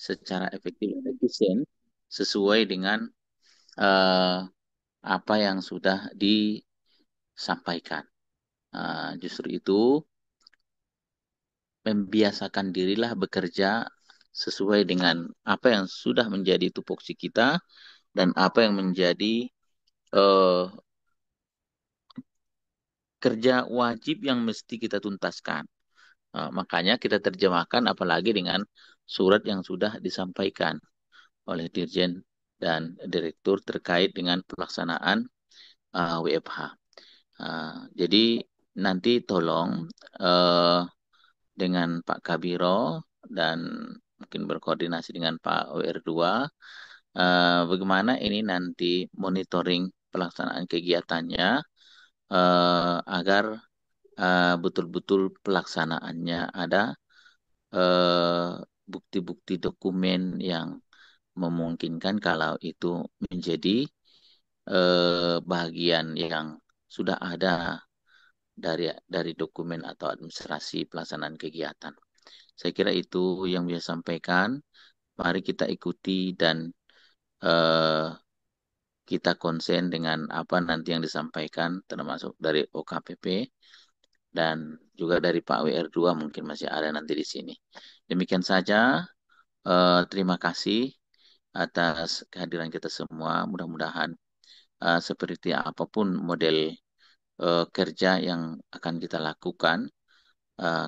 secara efektif dan efisien sesuai dengan eh, apa yang sudah disampaikan. Justru itu membiasakan dirilah bekerja sesuai dengan apa yang sudah menjadi tupoksi kita dan apa yang menjadi eh, kerja wajib yang mesti kita tuntaskan. Makanya kita terjemahkan apalagi dengan surat yang sudah disampaikan oleh Dirjen dan Direktur terkait dengan pelaksanaan WFH. Jadi nanti tolong uh, dengan Pak Kabiro dan mungkin berkoordinasi dengan Pak WR2, bagaimana ini nanti monitoring pelaksanaan kegiatannya agar betul-betul pelaksanaannya ada eh, bukti-bukti dokumen yang memungkinkan kalau itu menjadi bagian yang sudah ada dari dokumen atau administrasi pelaksanaan kegiatan. Saya kira itu yang bisa sampaikan. Mari kita ikuti dan eh, kita konsen dengan apa nanti yang disampaikan, termasuk dari OKPP dan juga dari Pak WR2 mungkin masih ada nanti di sini. Demikian saja. Terima kasih atas kehadiran kita semua. Mudah-mudahan seperti apapun model kerja yang akan kita lakukan,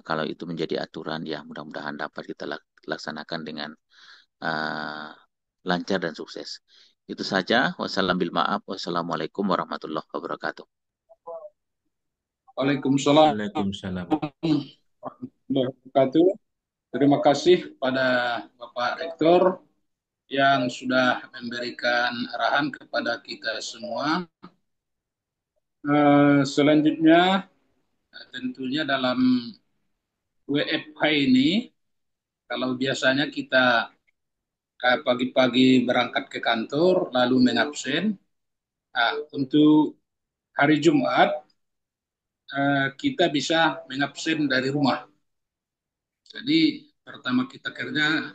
kalau itu menjadi aturan, ya mudah-mudahan dapat kita laksanakan dengan uh, lancar dan sukses. Itu saja. Wassalamualaikum warahmatullahi wabarakatuh. Waalaikumsalam Waalaikumsalam. warahmatullahi wabarakatuh. Terima kasih pada Bapak Rektor yang sudah memberikan arahan kepada kita semua. Selanjutnya, tentunya dalam WFH ini, kalau biasanya kita pagi-pagi berangkat ke kantor lalu mengabsen, untuk hari Jumat kita bisa mengabsen dari rumah. Jadi pertama kita kerja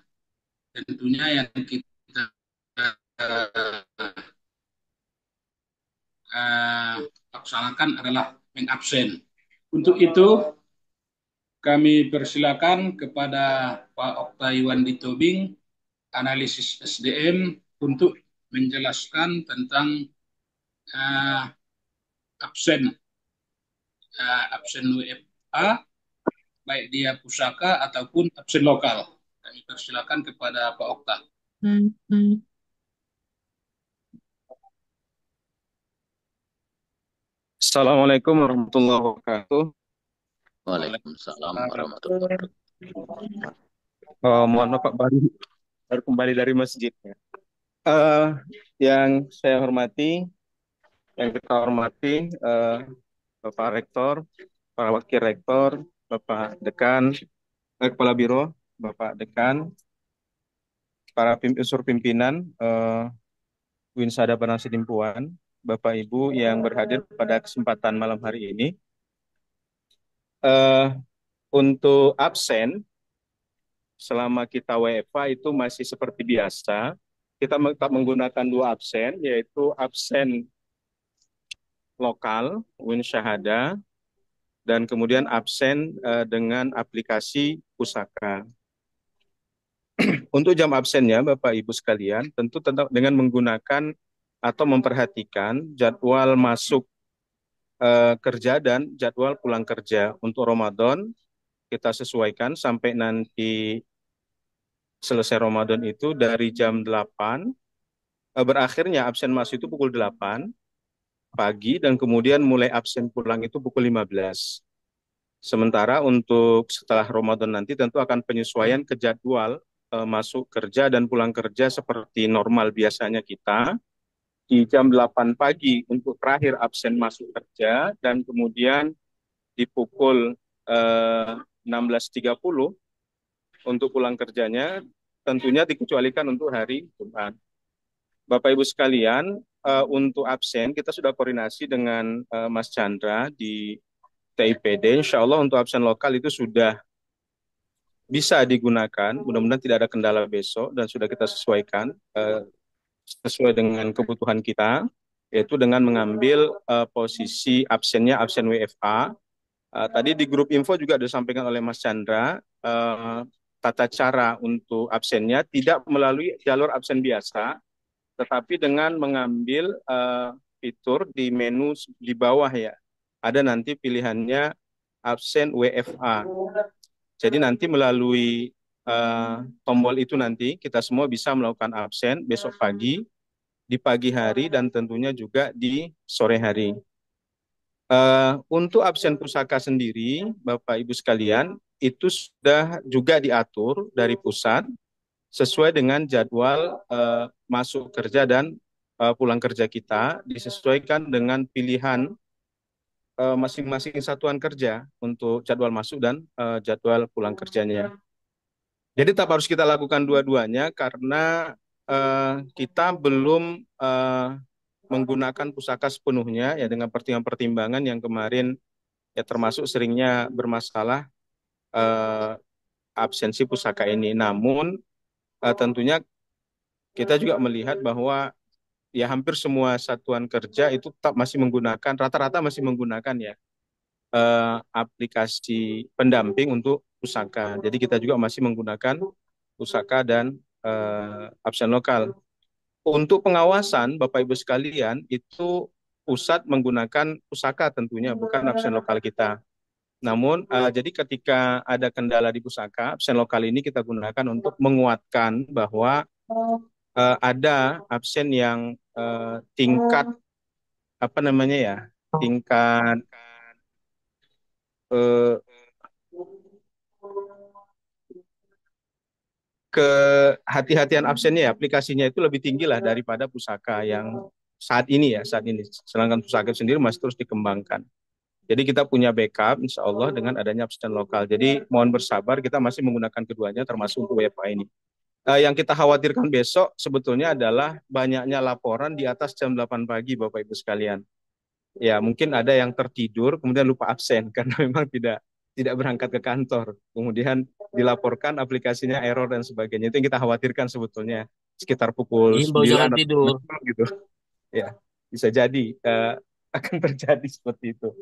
tentunya yang kita laksanakan adalah mengabsen. Untuk itu kami persilakan kepada Pak Okta Iwandi Tobing, analisis SDM, untuk menjelaskan tentang uh, absen absen WFA, baik dia pusaka ataupun absen lokal. Kami persilakan kepada Pak Okta. Assalamualaikum warahmatullahi wabarakatuh. Waalaikumsalam warahmatullahi wabarakatuh. Mohon maaf Pak, baru kembali dari masjid. Yang saya hormati, yang kita hormati, Bapak Rektor, para Wakil Rektor, Bapak Dekan, Kepala Biro, Bapak Dekan, para unsur pimpinan, Winsada Penasidimpuan, Bapak Ibu yang berhadir pada kesempatan malam hari ini. Untuk absen, selama kita WFA itu masih seperti biasa. Kita menggunakan dua absen, yaitu absen lokal, Win Syahada, dan kemudian absen dengan aplikasi pusaka. Untuk jam absennya, Bapak Ibu sekalian, tentu tetap dengan menggunakan atau memperhatikan jadwal masuk kerja dan jadwal pulang kerja. Untuk Ramadan, kita sesuaikan sampai nanti selesai Ramadan itu dari jam 8, berakhirnya absen masuk itu pukul 8 pagi dan kemudian mulai absen pulang itu pukul 15. Sementara untuk setelah Ramadan nanti tentu akan penyesuaian ke jadwal masuk kerja dan pulang kerja seperti normal biasanya kita di jam 8 pagi untuk terakhir absen masuk kerja dan kemudian di pukul 16.30 untuk pulang kerjanya, tentunya dikecualikan untuk hari Jumat. Bapak Ibu sekalian, untuk absen kita sudah koordinasi dengan Mas Chandra di TIPD. Insya Allah untuk absen lokal itu sudah bisa digunakan. Mudah-mudahan tidak ada kendala besok dan sudah kita sesuaikan sesuai dengan kebutuhan kita, yaitu dengan mengambil posisi absennya absen WFA. Tadi di grup info juga disampaikan oleh Mas Chandra, tata cara untuk absennya tidak melalui jalur absen biasa, tetapi dengan mengambil fitur di menu di bawah ya. Ada nanti pilihannya absen WFA. Jadi nanti melalui tombol itu nanti kita semua bisa melakukan absen besok pagi, di pagi hari, dan tentunya juga di sore hari. Untuk absen pusaka sendiri, Bapak Ibu sekalian, itu sudah juga diatur dari pusat sesuai dengan jadwal masuk kerja dan pulang kerja kita, disesuaikan dengan pilihan masing-masing satuan kerja untuk jadwal masuk dan jadwal pulang kerjanya. Jadi tetap harus kita lakukan dua-duanya karena kita belum menggunakan pusaka sepenuhnya ya dengan pertimbangan-pertimbangan yang kemarin ya termasuk seringnya bermasalah absensi pusaka ini. Namun tentunya kita juga melihat bahwa ya hampir semua satuan kerja itu tetap masih menggunakan, rata-rata masih menggunakan ya aplikasi pendamping untuk pusaka. Jadi kita juga masih menggunakan pusaka dan absen lokal. Untuk pengawasan Bapak Ibu sekalian itu pusat menggunakan pusaka tentunya bukan absen lokal kita. Namun jadi ketika ada kendala di pusaka, absen lokal ini kita gunakan untuk menguatkan bahwa ada absen yang tingkat apa namanya ya, tingkat eh, kehati-hatian absennya ya, aplikasinya itu lebih tinggi lah daripada pusaka yang saat ini ya, saat ini. Sedangkan pusaka sendiri masih terus dikembangkan. Jadi kita punya backup insya Allah dengan adanya absen lokal. Jadi mohon bersabar, kita masih menggunakan keduanya termasuk untuk WFA ini. Yang kita khawatirkan besok sebetulnya adalah banyaknya laporan di atas jam 8 pagi Bapak Ibu sekalian. Ya mungkin ada yang tertidur kemudian lupa absen karena memang tidak berangkat ke kantor. Kemudian dilaporkan aplikasinya error dan sebagainya. Itu yang kita khawatirkan sebetulnya sekitar pukul Dihimbau 9 jangan atau tidur. 10 gitu. Ya, bisa jadi akan terjadi seperti itu.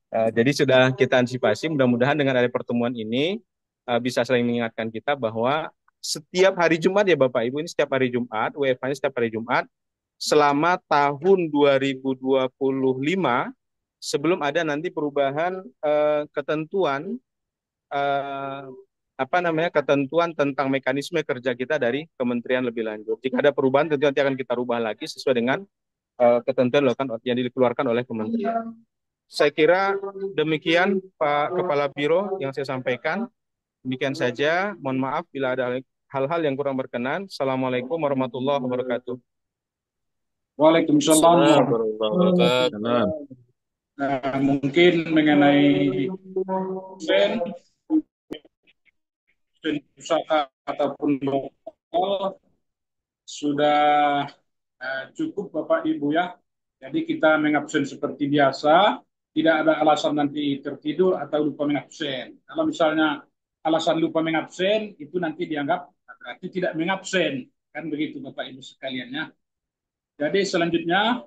Jadi sudah kita antisipasi, mudah-mudahan dengan ada pertemuan ini bisa saling mengingatkan kita bahwa setiap hari Jumat ya Bapak Ibu, ini setiap hari Jumat, WFH-nya setiap hari Jumat, selama tahun 2025, sebelum ada nanti perubahan ketentuan eh, apa namanya ketentuan tentang mekanisme kerja kita dari kementerian lebih lanjut. Jika ada perubahan tentu nanti akan kita rubah lagi sesuai dengan ketentuan yang dikeluarkan oleh kementerian. Saya kira demikian Pak Kepala Biro yang saya sampaikan. Demikian saja. Mohon maaf bila ada hal-hal yang kurang berkenan. Assalamualaikum warahmatullahi wabarakatuh. Waalaikumsalam Assalamualaikum warahmatullahi wabarakatuh. Salam. Mungkin mengenai absen pusaka ataupun lokal sudah cukup Bapak Ibu ya. Jadi kita mengabsen seperti biasa, tidak ada alasan nanti tertidur atau lupa mengabsen. Kalau misalnya alasan lupa mengabsen itu nanti dianggap berarti tidak mengabsen, kan begitu Bapak Ibu sekalian ya. Jadi selanjutnya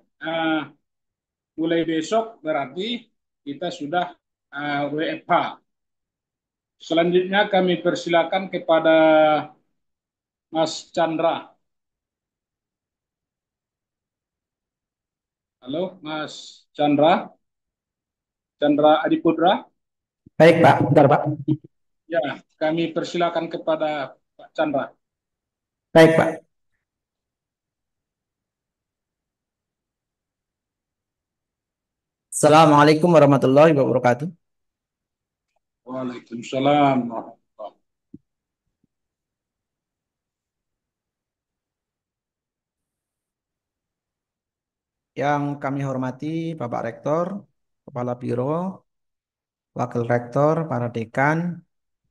mulai besok berarti kita sudah WFH. Selanjutnya kami persilakan kepada Mas Chandra. Halo, Mas Chandra. Chandra Adiputra. Baik, Pak. Bentar, Pak. Ya, kami persilakan kepada Pak Chandra. Baik, Pak. Assalamualaikum warahmatullahi wabarakatuh. Waalaikumsalam. Yang kami hormati Bapak Rektor, Kepala Biro, Wakil Rektor, para dekan,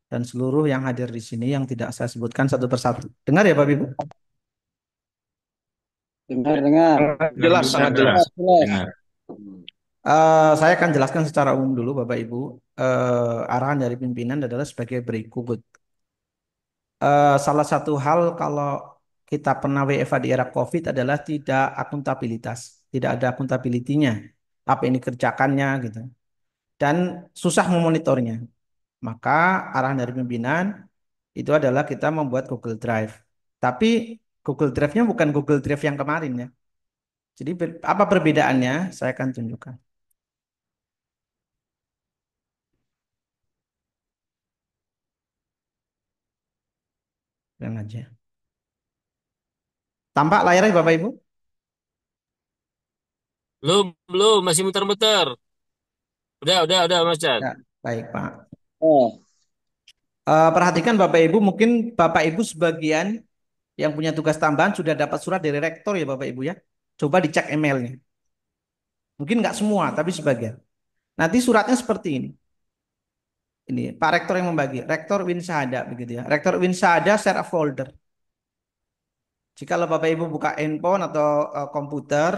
dan seluruh yang hadir di sini yang tidak saya sebutkan satu persatu. Dengar ya, Bapak Ibu? Dengar. Jelas, sangat jelas. Dengar. Saya akan jelaskan secara umum dulu, Bapak Ibu. Arahan dari pimpinan adalah sebagai berikut. salah satu hal kalau kita pernah WFH di era COVID adalah tidak akuntabilitas, tidak ada akuntabilitinya, apa yang dikerjakannya gitu, dan susah memonitornya. Maka arahan dari pimpinan itu adalah kita membuat Google Drive. Tapi Google Drive-nya bukan Google Drive yang kemarin ya. Jadi apa perbedaannya? Saya akan tunjukkan. Dan aja. Tampak layarnya Bapak Ibu? Belum, belum, masih muter-muter. Udah, Mas Chan. Ya, baik Pak. Oh, Perhatikan Bapak Ibu, mungkin Bapak Ibu sebagian yang punya tugas tambahan sudah dapat surat dari rektor ya Bapak Ibu ya. Coba dicek emailnya. Mungkin nggak semua, tapi sebagian. Nanti suratnya seperti ini. Ini Pak Rektor yang membagi. Rektor Win Sahada begitu ya. Rektor Win Sahada share a folder. Jika Bapak Ibu buka handphone atau komputer,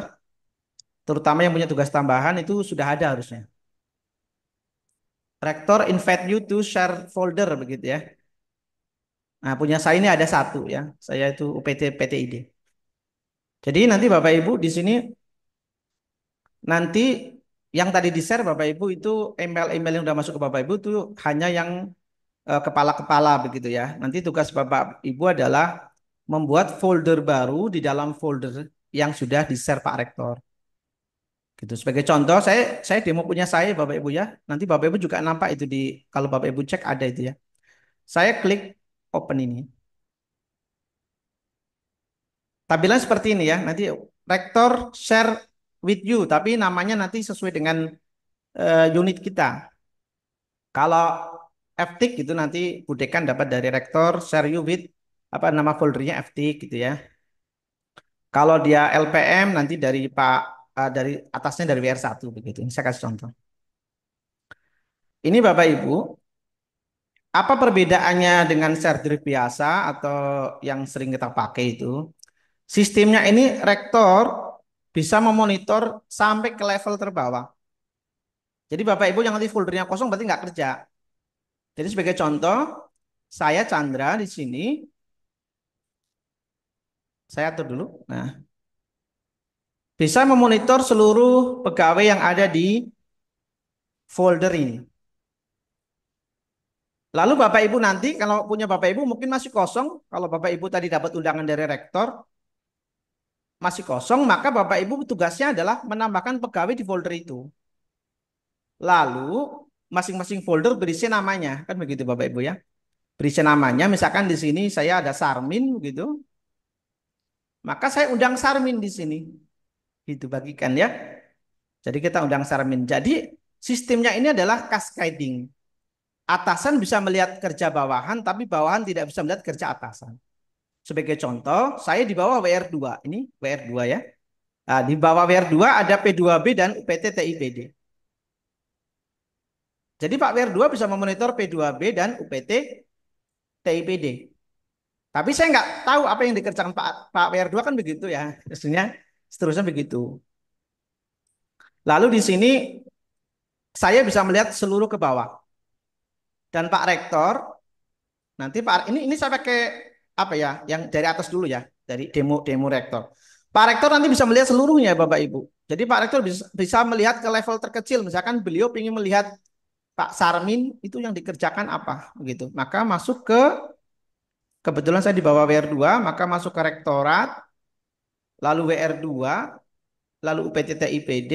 terutama yang punya tugas tambahan itu sudah ada harusnya. Rektor invite you to share folder begitu ya. Nah, punya saya ini ada satu ya. Saya itu UPT PTID. Jadi nanti Bapak Ibu di sini nanti yang tadi di-share Bapak Ibu itu email-email yang udah masuk ke Bapak Ibu itu hanya yang kepala-kepala begitu ya. Nanti tugas Bapak Ibu adalah membuat folder baru di dalam folder yang sudah di-share Pak Rektor. Gitu. Sebagai contoh, saya demo punya saya Bapak Ibu ya. Nanti Bapak Ibu juga nampak itu di kalau Bapak Ibu cek ada itu ya. Saya klik open ini. Tampilan seperti ini ya. Nanti Rektor share with you, tapi namanya nanti sesuai dengan unit kita. Kalau FTIC gitu nanti Budekan dapat dari Rektor share you with apa nama foldernya FTIC gitu ya. Kalau dia LPM nanti dari Pak dari atasnya dari WR1 begitu. Ini saya kasih contoh. Ini Bapak Ibu, apa perbedaannya dengan share drive biasa atau yang sering kita pakai itu? Sistemnya ini rektor bisa memonitor sampai ke level terbawah. Jadi Bapak Ibu yang nanti foldernya kosong berarti nggak kerja. Jadi sebagai contoh, saya Chandra di sini, saya atur dulu. Nah, bisa memonitor seluruh pegawai yang ada di folder ini. Lalu Bapak Ibu nanti kalau punya Bapak Ibu mungkin masih kosong, kalau Bapak Ibu tadi dapat undangan dari rektor masih kosong, maka Bapak Ibu tugasnya adalah menambahkan pegawai di folder itu. Lalu masing-masing folder berisi namanya, kan begitu Bapak Ibu ya. Berisi namanya, misalkan di sini saya ada Sarmin gitu. Maka saya undang Sarmin di sini. Gitu bagikan ya. Jadi kita undang Sarmin. Jadi sistemnya ini adalah cascading. Atasan bisa melihat kerja bawahan, tapi bawahan tidak bisa melihat kerja atasan. Sebagai contoh, saya di bawah WR2. Ini WR2 ya. Nah, di bawah WR2 ada P2B dan UPT TIPD. Jadi Pak WR2 bisa memonitor P2B dan UPT TIPD. Tapi saya nggak tahu apa yang dikerjakan Pak WR2 kan begitu ya. Seterusnya begitu. Lalu di sini saya bisa melihat seluruh ke bawah. Dan Pak Rektor, nanti Pak ini saya pakai apa ya? Yang dari atas dulu ya, dari demo rektor. Pak Rektor nanti bisa melihat seluruhnya Bapak Ibu. Jadi Pak Rektor bisa melihat ke level terkecil. Misalkan beliau ingin melihat Pak Sarmin itu yang dikerjakan apa gitu. Maka masuk ke kebetulan saya di bawah WR2, maka masuk ke rektorat, lalu WR2, lalu UPT TIPD,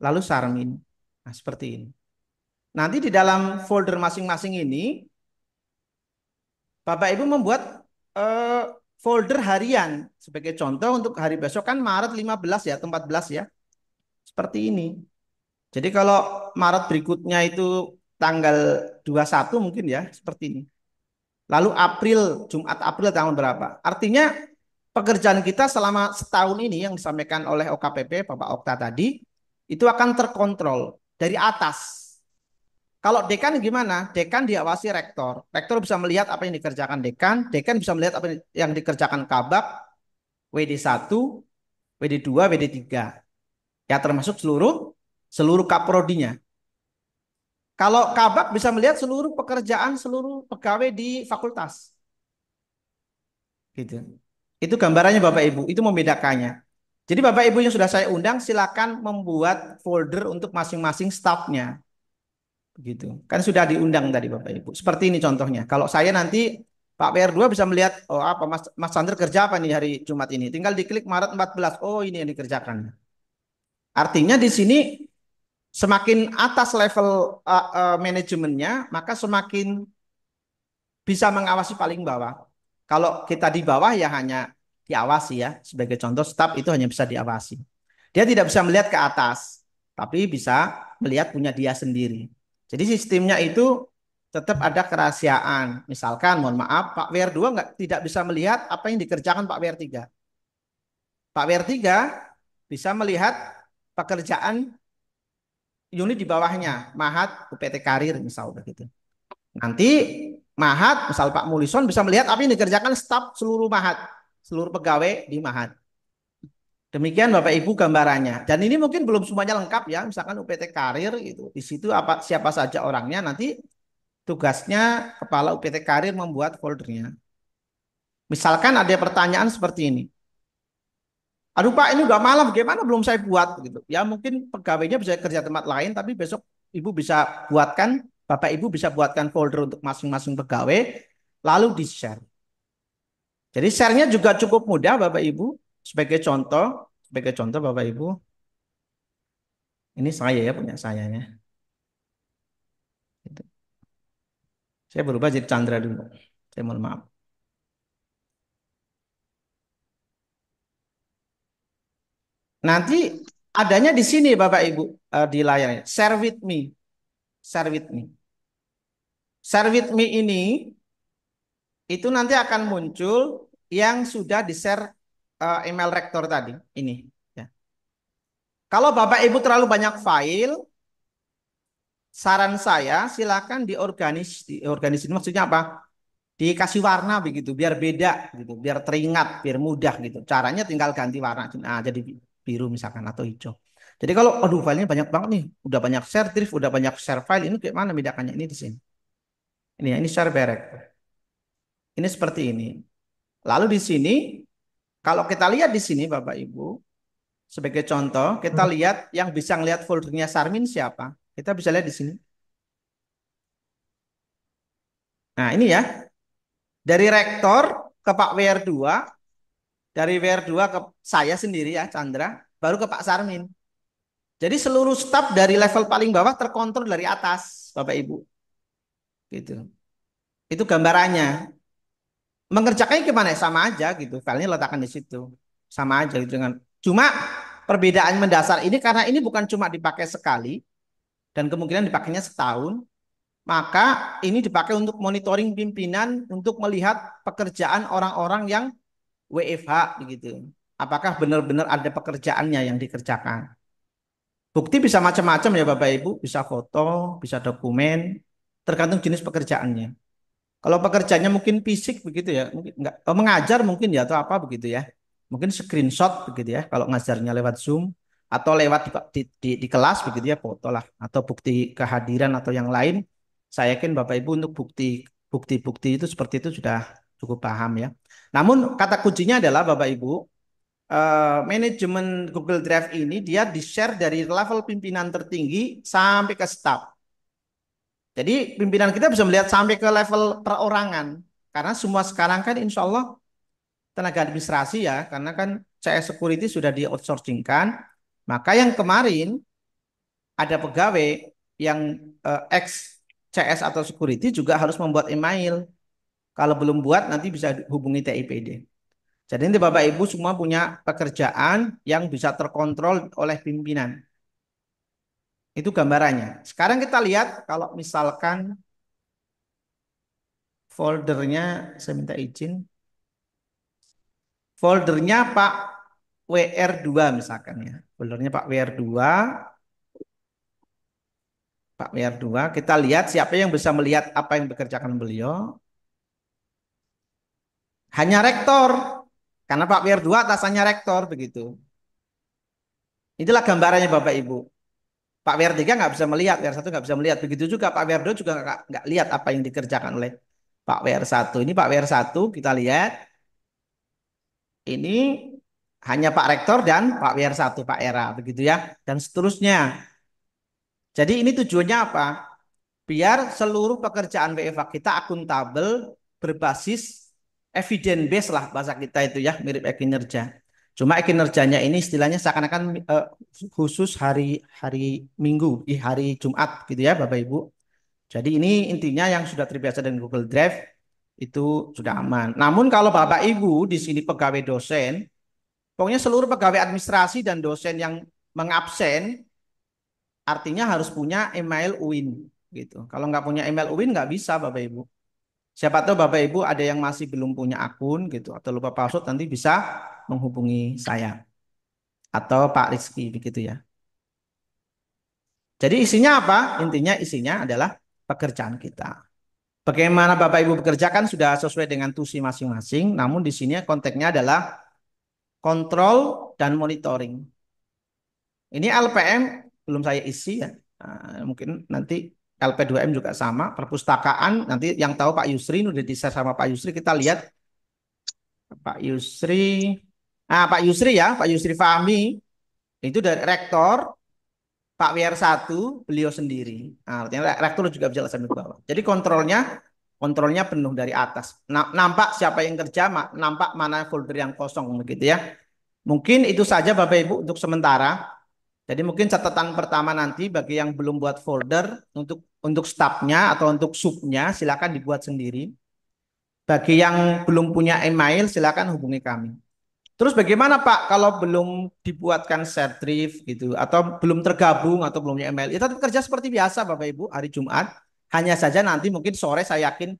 lalu Sarmin. Nah, seperti ini. Nanti di dalam folder masing-masing ini Bapak Ibu membuat eh, folder harian. Sebagai contoh untuk hari besok kan Maret 15 ya atau 14 ya. Seperti ini. Jadi kalau Maret berikutnya itu tanggal 21 mungkin ya seperti ini. Lalu April, Jumat April tanggal berapa? Artinya pekerjaan kita selama setahun ini yang disampaikan oleh OKPP Bapak Okta tadi itu akan terkontrol dari atas. Kalau dekan gimana? Dekan diawasi rektor. Rektor bisa melihat apa yang dikerjakan dekan, dekan bisa melihat apa yang dikerjakan kabak, WD1, WD2, WD3. Ya termasuk seluruh kaprodinya. Kalau kabak bisa melihat seluruh pekerjaan seluruh pegawai di fakultas. Gitu. Itu gambarannya Bapak Ibu, itu membedakannya. Jadi Bapak Ibu yang sudah saya undang silakan membuat folder untuk masing-masing stafnya. Begitu. Kan sudah diundang tadi Bapak Ibu. Seperti ini contohnya. Kalau saya nanti Pak PR2 bisa melihat oh apa Mas Chandra kerja apa nih hari Jumat ini. Tinggal diklik Maret 14. Oh ini yang dikerjakan. Artinya di sini semakin atas level manajemennya, maka semakin bisa mengawasi paling bawah. Kalau kita di bawah ya hanya diawasi ya. Sebagai contoh staf itu hanya bisa diawasi. Dia tidak bisa melihat ke atas, tapi bisa melihat punya dia sendiri. Jadi sistemnya itu tetap ada kerahasiaan. Misalkan, mohon maaf, Pak WR2 tidak bisa melihat apa yang dikerjakan Pak WR3. Pak WR3 bisa melihat pekerjaan unit di bawahnya, Mahat, UPT Karir, misal begitu. Nanti Mahat, misal Pak Mulison bisa melihat apa yang dikerjakan staf seluruh Mahat, seluruh pegawai di Mahat. Demikian Bapak Ibu gambarannya. Dan ini mungkin belum semuanya lengkap ya. Misalkan UPT Karir itu di situ apa siapa saja orangnya. Nanti tugasnya kepala UPT Karir membuat foldernya. Misalkan ada pertanyaan seperti ini. Aduh Pak, ini udah malam, gimana belum saya buat gitu. Ya mungkin pegawainya bisa kerja tempat lain, tapi besok Ibu bisa buatkan, Bapak Ibu bisa buatkan folder untuk masing-masing pegawai, lalu di-share. Jadi share-nya juga cukup mudah Bapak Ibu. Sebagai contoh Bapak Ibu, ini saya ya punya saya ya. Gitu. Saya berubah jadi Chandra dulu. Saya mohon maaf. Nanti adanya di sini Bapak Ibu di layarnya. Share with me. Share with me. Share with me ini itu nanti akan muncul yang sudah di-share email rektor tadi. Ini. Ya. Kalau Bapak Ibu terlalu banyak file, saran saya silakan diorganis ini maksudnya apa? Dikasih warna begitu biar beda gitu, biar teringat, biar mudah gitu. Caranya tinggal ganti warna. Nah, jadi biru misalkan atau hijau. Jadi kalau aduh filenya banyak banget nih, udah banyak share drive, udah banyak share file, ini kayak mana bedakannya? Ini di sini. Ini ya, ini share direct. Ini seperti ini. Lalu di sini kalau kita lihat di sini Bapak Ibu, sebagai contoh, kita lihat yang bisa ngelihat foldernya Sarmin siapa? Kita bisa lihat di sini. Nah, ini ya. Dari rektor ke Pak WR2, dari WR2 ke saya sendiri ya, Chandra, baru ke Pak Sarmin. Jadi seluruh staf dari level paling bawah terkontrol dari atas, Bapak Ibu. Gitu. Itu gambarannya. Mengerjakannya gimana? Sama aja gitu. Filenya letakkan di situ. Sama aja gitu dengan. Cuma perbedaan mendasar ini karena ini bukan cuma dipakai sekali dan kemungkinan dipakainya setahun, maka ini dipakai untuk monitoring pimpinan untuk melihat pekerjaan orang-orang yang WFH begitu. Apakah benar-benar ada pekerjaannya yang dikerjakan? Bukti bisa macam-macam ya Bapak Ibu, bisa foto, bisa dokumen, tergantung jenis pekerjaannya. Kalau pekerjaannya mungkin fisik begitu ya, mungkin enggak mengajar mungkin ya atau apa begitu ya. Mungkin screenshot begitu ya kalau ngajarnya lewat Zoom atau lewat di kelas begitu ya foto lah atau bukti kehadiran atau yang lain. Saya yakin Bapak Ibu untuk bukti-bukti itu seperti itu sudah cukup paham ya. Namun kata kuncinya adalah Bapak Ibu manajemen Google Drive ini dia di-share dari level pimpinan tertinggi sampai ke staff. Jadi pimpinan kita bisa melihat sampai ke level perorangan. Karena semua sekarang kan insya Allah tenaga administrasi ya. Karena kan CS Security sudah di outsourcingkan. Maka yang kemarin ada pegawai yang ex CS atau security juga harus membuat email. Kalau belum buat nanti bisa hubungi TIPD. Jadi nanti Bapak Ibu semua punya pekerjaan yang bisa terkontrol oleh pimpinan. Itu gambarannya. Sekarang kita lihat kalau misalkan foldernya, saya minta izin. Foldernya Pak WR2 misalkan ya. Foldernya Pak WR2. Pak WR2. Kita lihat siapa yang bisa melihat apa yang dikerjakan beliau. Hanya rektor. Karena Pak WR2 atasannya rektor begitu. Itulah gambarannya Bapak Ibu. Pak WR3 nggak bisa melihat, WR1 nggak bisa melihat. Begitu juga Pak WR2 juga nggak lihat apa yang dikerjakan oleh Pak WR1. Ini Pak WR1 kita lihat. ini hanya Pak Rektor dan Pak WR1, Pak Era, begitu ya, dan seterusnya. Jadi ini tujuannya apa? Biar seluruh pekerjaan WFA kita akuntabel, berbasis evidence based lah bahasa kita itu ya, mirip e-kinerja. Cuma e-kinerjanya ini istilahnya seakan-akan khusus hari hari Minggu, di hari Jumat gitu ya Bapak Ibu. Jadi ini intinya yang sudah terbiasa dengan Google Drive itu sudah aman. Namun kalau Bapak Ibu di sini pegawai dosen, pokoknya seluruh pegawai administrasi dan dosen yang mengabsen artinya harus punya email UIN gitu. Kalau nggak punya email UIN nggak bisa Bapak Ibu. Siapa tahu Bapak Ibu ada yang masih belum punya akun gitu atau lupa password, nanti bisa menghubungi saya atau Pak Rizky begitu ya. Jadi isinya apa? Intinya isinya adalah pekerjaan kita. Bagaimana Bapak Ibu bekerja kan sudah sesuai dengan tusi masing-masing, namun di sini konteksnya adalah kontrol dan monitoring. Ini LPM belum saya isi ya. Mungkin nanti LP2M juga sama. Perpustakaan nanti yang tahu Pak Yusri, udah di-share sama Pak Yusri, kita lihat Pak Yusri. Pak Yusri ya, Pak Yusri Fahmi itu dari rektor, Pak WR1 beliau sendiri. Artinya rektor juga bisa langsung ke bawah. Jadi kontrolnya penuh dari atas. Nampak siapa yang kerja, nampak mana folder yang kosong begitu ya. Mungkin itu saja Bapak Ibu untuk sementara. Jadi mungkin catatan pertama nanti bagi yang belum buat folder untuk stafnya atau untuk subnya silakan dibuat sendiri. Bagi yang belum punya email silakan hubungi kami. Terus bagaimana Pak kalau belum dibuatkan share drive gitu atau belum tergabung atau belum punya email? Ya tetap kerja seperti biasa Bapak Ibu hari Jumat. Hanya saja nanti mungkin sore saya yakin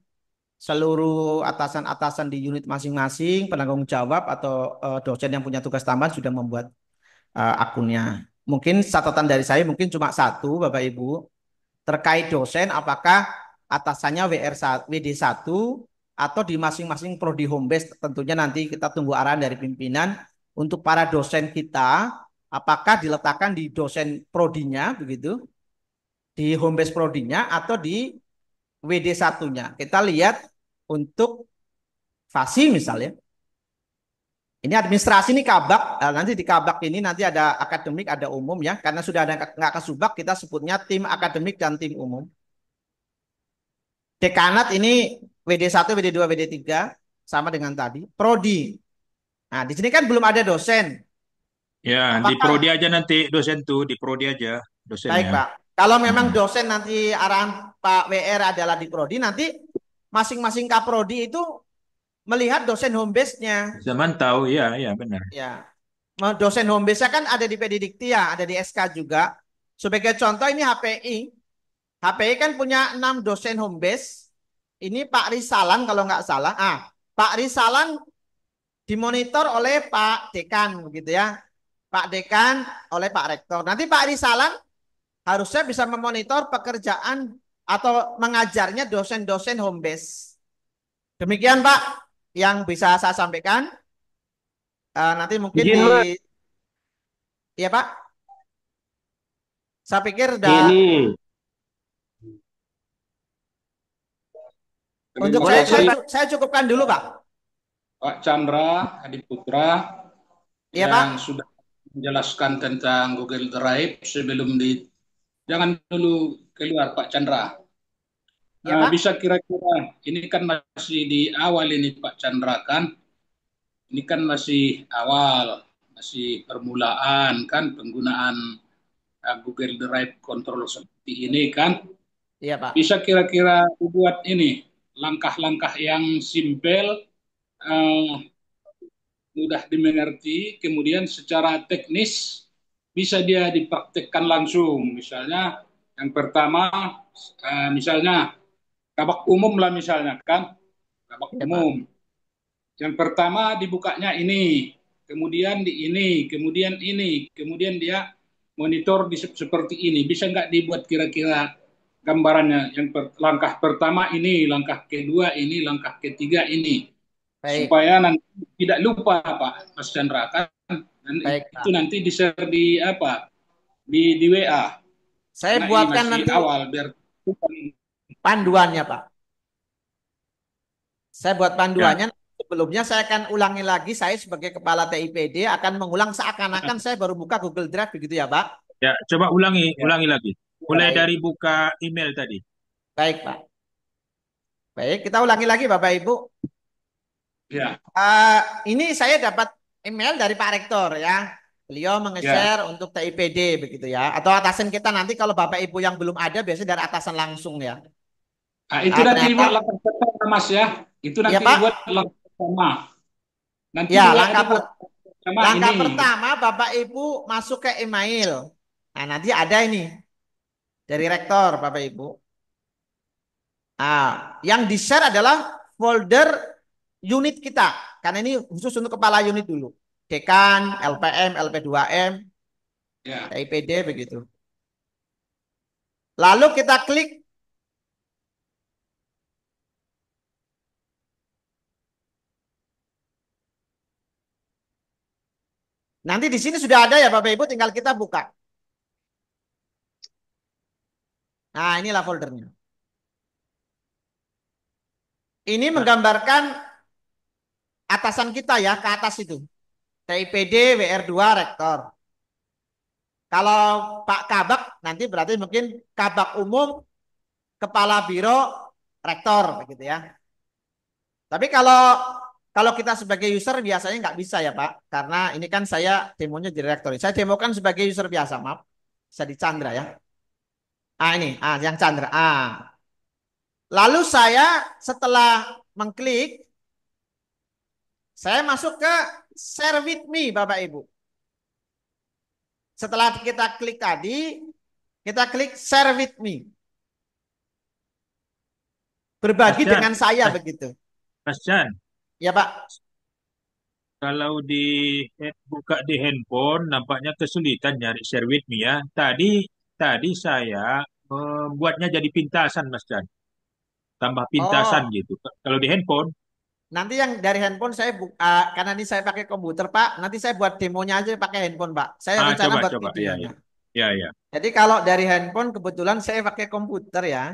seluruh atasan-atasan di unit masing-masing, penanggung jawab atau dosen yang punya tugas tambahan sudah membuat akunnya. Mungkin catatan dari saya mungkin cuma satu Bapak Ibu. Terkait dosen apakah atasannya WD1 atau di masing-masing prodi home base, tentunya nanti kita tunggu arahan dari pimpinan. Untuk para dosen kita apakah diletakkan di dosen prodinya begitu, di home base prodinya atau di WD1-nya. Kita lihat untuk FASI misalnya. Ini administrasi ini kabak, nanti di kabak ini nanti ada akademik, ada umum ya. Karena sudah ada nggak kesubak, kita sebutnya tim akademik dan tim umum. Dekanat ini WD1, WD2, WD3 sama dengan tadi. Prodi. Nah, di sini kan belum ada dosen. Ya, di Apakah prodi aja nanti dosen tuh, di prodi aja baik dosennya. Pak? Kalau memang Mm-mm. dosen nanti arahan Pak WR adalah di prodi, nanti masing-masing kaprodi itu melihat dosen home base-nya. Bisa mantau, ya, ya benar. Ya. Dosen home base kan ada di PD Diktia, ada di SK juga. Sebagai contoh ini HPI. HPI kan punya 6 dosen home base. Ini Pak Risalan kalau nggak salah. Pak Risalan dimonitor oleh Pak Dekan begitu ya. Pak Dekan oleh Pak Rektor. Nanti Pak Risalan harusnya bisa memonitor pekerjaan atau mengajarnya dosen-dosen home base. Demikian Pak yang bisa saya sampaikan. Nanti mungkin Izin Mas, ya Pak. Saya pikir udah ini untuk Terima boleh kasih saya cukupkan dulu Pak. Pak Chandra Adiputra Iya Pak. yang sudah menjelaskan tentang Google Drive sebelum jangan dulu keluar Pak Chandra. Iya Pak. Bisa kira-kira ini kan masih di awal ini Pak Chandra kan? Ini kan masih awal, masih permulaan kan penggunaan Google Drive Control seperti ini kan? Iya Pak. Bisa kira-kira buat ini langkah-langkah yang simpel, eh, mudah dimengerti, kemudian secara teknis bisa dia dipraktekkan langsung. Misalnya yang pertama, misalnya kabak umum lah misalnya kan, kabak Iya Pak. umum. Yang pertama dibukanya ini, kemudian di ini, kemudian ini, kemudian dia monitor seperti ini. Bisa nggak dibuat kira-kira gambarannya? Langkah pertama ini, langkah kedua ini, langkah ketiga ini, Baik. supaya nanti tidak lupa Pak Mas Chandra kan. Dan Baik Pak. itu nanti di share di apa? Di WA. Saya Karena ini buatkan masih nanti awal biar panduannya Pak. Saya buat Ya, panduannya, sebelumnya saya akan ulangi lagi, saya sebagai kepala TIPD akan mengulang seakan-akan saya baru buka Google Drive begitu ya Pak? Ya, coba ulangi, Ya, ulangi lagi. Mulai Baik, dari buka email tadi. baik Pak. Baik, kita ulangi lagi Bapak Ibu. ya, Eh, ini saya dapat email dari Pak Rektor ya. Beliau ya. menge-share untuk TIPD begitu ya. Atau atasan kita nanti kalau Bapak Ibu yang belum ada biasanya dari atasan langsung ya. Nah, itu Ah, nanti ternyata buat langkah pertama, Mas ya. Itu ya nanti Pak. buat langkah pertama. Nanti Ya, juga langkah dibuat pertama langkah ini. pertama Bapak Ibu masuk ke email. Nah, nanti ada ini dari rektor Bapak Ibu. Yang di-share adalah folder unit kita. Karena ini khusus untuk kepala unit dulu. Dekan, LPM, LP2M, Ya. TIPD begitu. Lalu kita klik. Nanti di sini sudah ada ya Bapak Ibu, tinggal kita buka. Nah, inilah foldernya. Ini menggambarkan atasan kita ya, ke atas itu. TIPD WR2 Rektor. Kalau Pak Kabak nanti berarti mungkin Kabak Umum Kepala Biro Rektor begitu ya. Tapi kalau kita sebagai user biasanya nggak bisa ya Pak, karena ini kan saya demonya jadi rektor. Saya demokan sebagai user biasa, maaf. Bisa di Chandra ya. Ini, yang Chandra. Lalu saya setelah mengklik, saya masuk ke share with me Bapak Ibu. Setelah kita klik tadi, kita klik share with me. Mas Berbagi Chan, dengan saya Mas, begitu. Mas Chan, Ya Pak. kalau buka di handphone, nampaknya kesulitan nyari share with me ya. Tadi saya membuatnya jadi pintasan, Mas Chan. Tambah pintasan Oh, gitu. Kalau di handphone, nanti yang dari handphone saya karena ini saya pakai komputer Pak, nanti saya buat demonya aja pakai handphone Pak. Saya rencana coba, buat coba. Ya, videonya. ya. Ya, ya. Jadi kalau dari handphone kebetulan saya pakai komputer ya.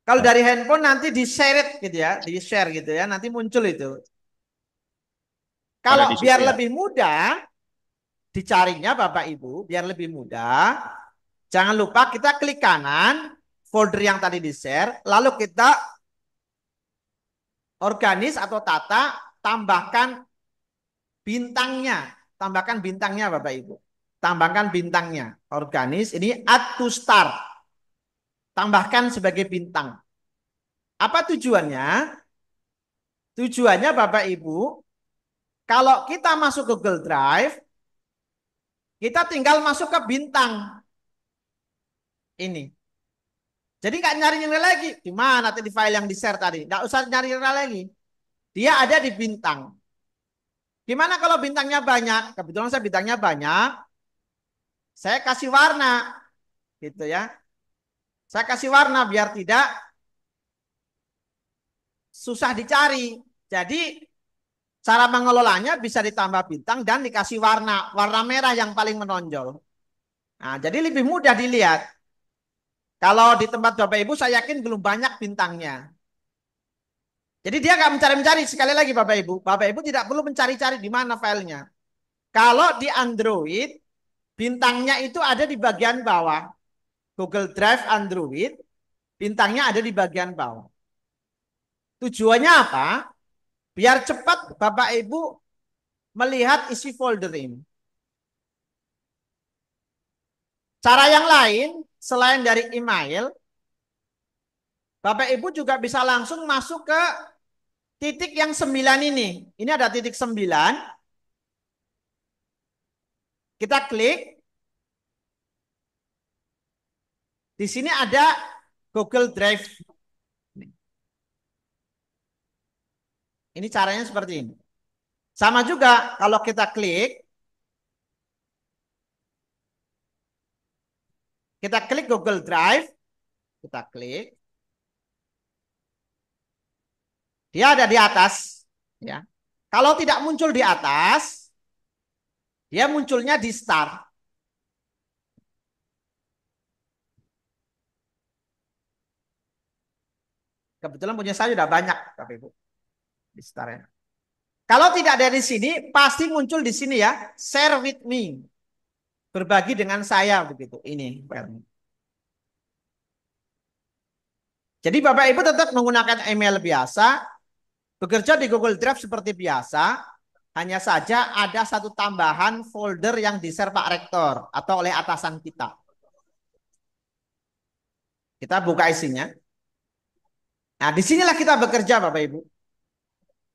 Kalau Ya. dari handphone nanti di-share gitu ya, di-share gitu ya, nanti muncul itu. Ada Kalau di situ biar ya. lebih mudah dicarinya Bapak Ibu, biar lebih mudah, jangan lupa kita klik kanan folder yang tadi di-share, lalu kita organis atau tata, tambahkan bintangnya, tambahkan bintangnya Bapak Ibu. Tambahkan bintangnya. Organis ini add to start. Tambahkan sebagai bintang. Apa tujuannya? Tujuannya Bapak Ibu, kalau kita masuk Google Drive, kita tinggal masuk ke bintang ini. Jadi nggak nyari-nyari lagi. Di mana tadi file yang di-share tadi? Nggak usah nyari-nyari lagi. Dia ada di bintang. Gimana kalau bintangnya banyak? Kebetulan saya bintangnya banyak. Saya kasih warna. Gitu ya. Saya kasih warna biar tidak susah dicari. Jadi cara mengelolanya bisa ditambah bintang dan dikasih warna. Warna merah yang paling menonjol. Nah, jadi lebih mudah dilihat. Kalau di tempat Bapak Ibu saya yakin belum banyak bintangnya. Jadi dia nggak mencari-mencari sekali lagi Bapak Ibu. Bapak Ibu tidak perlu mencari-cari di mana filenya. Kalau di Android, bintangnya itu ada di bagian bawah. Google Drive Android, bintangnya ada di bagian bawah. Tujuannya apa? Biar cepat Bapak Ibu melihat isi folder ini. Cara yang lain, selain dari email, Bapak Ibu juga bisa langsung masuk ke titik yang 9 ini. Ini ada titik 9. Kita klik. Di sini ada Google Drive. Ini caranya seperti ini. Sama juga kalau kita klik Google Drive, kita klik, dia ada di atas, ya. Kalau tidak muncul di atas, dia munculnya di start. Kebetulan punya saya sudah banyak, Bapak Ibu, di start ya. Kalau tidak dari sini, pasti muncul di sini ya. Share with me. Berbagi dengan saya begitu. Ini filenya. Jadi Bapak Ibu tetap menggunakan email biasa, bekerja di Google Drive seperti biasa, hanya saja ada satu tambahan folder yang di-share Pak Rektor atau oleh atasan kita. Kita buka isinya. Nah, disinilah kita bekerja Bapak Ibu.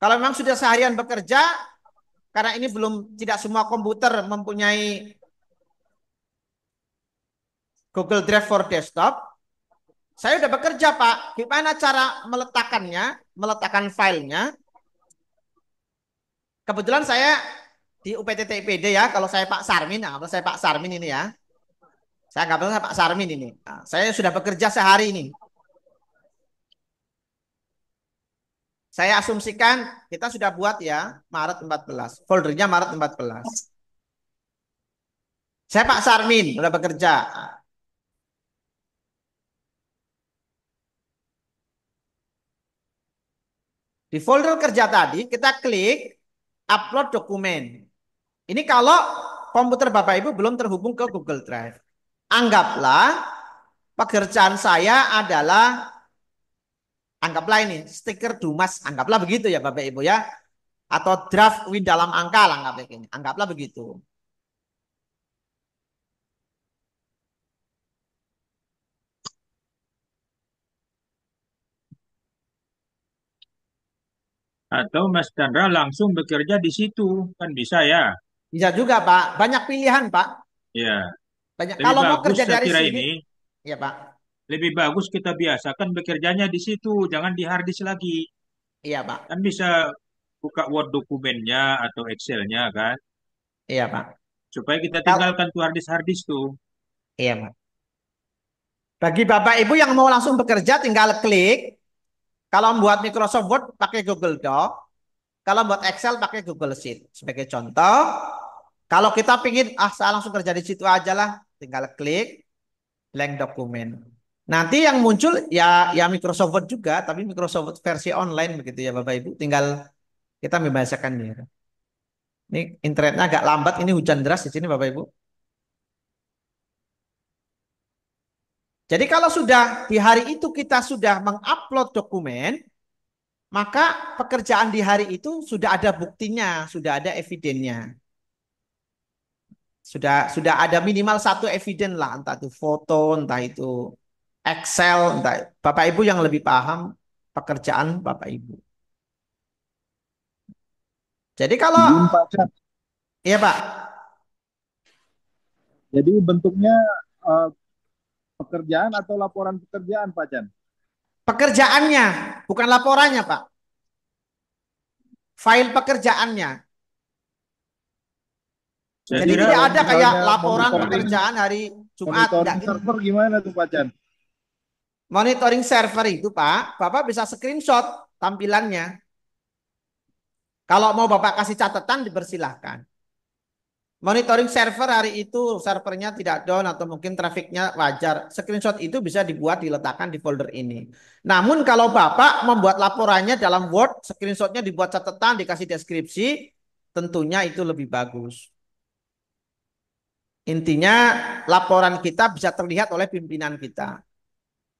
Kalau memang sudah seharian bekerja, karena ini belum tidak semua komputer mempunyai Google Drive for Desktop, saya udah bekerja Pak. Gimana cara meletakkannya, meletakkan filenya? Kebetulan saya di UPTT IPD ya, kalau saya Pak Sarmin, nah, kalau saya Pak Sarmin ini ya, saya nggak pernah Pak Sarmin ini. Nah, saya sudah bekerja sehari ini. Saya asumsikan kita sudah buat ya Maret 14. Foldernya Maret 14. Saya Pak Sarmin sudah bekerja. Di folder kerja tadi kita klik upload dokumen. Ini kalau komputer Bapak Ibu belum terhubung ke Google Drive. Anggaplah pekerjaan saya adalah, anggaplah ini stiker Dumas, anggaplah begitu ya Bapak Ibu ya. Atau draft win dalam angka lah, anggaplah ini. Anggaplah begitu. Atau Mas Chandra langsung bekerja di situ, kan bisa ya? Bisa juga Pak, banyak pilihan Pak. Ya, Banyak. lebih Kalau mau bagus kerja saya dari kira sini, ini, ya Pak. lebih bagus kita biasakan bekerjanya di situ, jangan di harddisk lagi. Iya Pak. Kan bisa buka Word dokumennya atau Excel-nya kan, Iya Pak. supaya kita Kalau tinggalkan tuh harddisk tuh. iya Pak. Bagi Bapak Ibu yang mau langsung bekerja tinggal klik. Kalau membuat Microsoft Word pakai Google Doc, kalau buat Excel pakai Google Sheet. Sebagai contoh, kalau kita pingin saya langsung kerja di situ aja lah, tinggal klik blank dokumen. Nanti yang muncul ya Microsoft Word juga, tapi Microsoft Word versi online begitu ya Bapak Ibu. Tinggal kita membahasakannya. Ini internetnya agak lambat, ini hujan deras di sini Bapak Ibu. Jadi kalau sudah di hari itu kita sudah mengupload dokumen, maka pekerjaan di hari itu sudah ada buktinya, sudah ada evidennya. Sudah ada minimal satu eviden lah, entah itu foto, entah itu Excel, entah Bapak Ibu yang lebih paham pekerjaan Bapak Ibu. Jadi kalau Izin Pak Chan. iya Pak, Jadi bentuknya eh, pekerjaan atau laporan pekerjaan Pak Chan? pekerjaannya bukan laporannya Pak. File pekerjaannya. Saya Jadi kira tidak Kalau ada kayak misalnya laporan monitoring pekerjaan hari Jumat, enggak monitoring gitu. server gimana tuh Pak Chan? Monitoring server itu Pak, Bapak bisa screenshot tampilannya. Kalau mau Bapak kasih catatan dipersilahkan. Monitoring server hari itu servernya tidak down atau mungkin trafiknya wajar. Screenshot itu bisa dibuat diletakkan di folder ini. Namun kalau Bapak membuat laporannya dalam Word, screenshotnya dibuat catatan, dikasih deskripsi, tentunya itu lebih bagus. Intinya laporan kita bisa terlihat oleh pimpinan kita.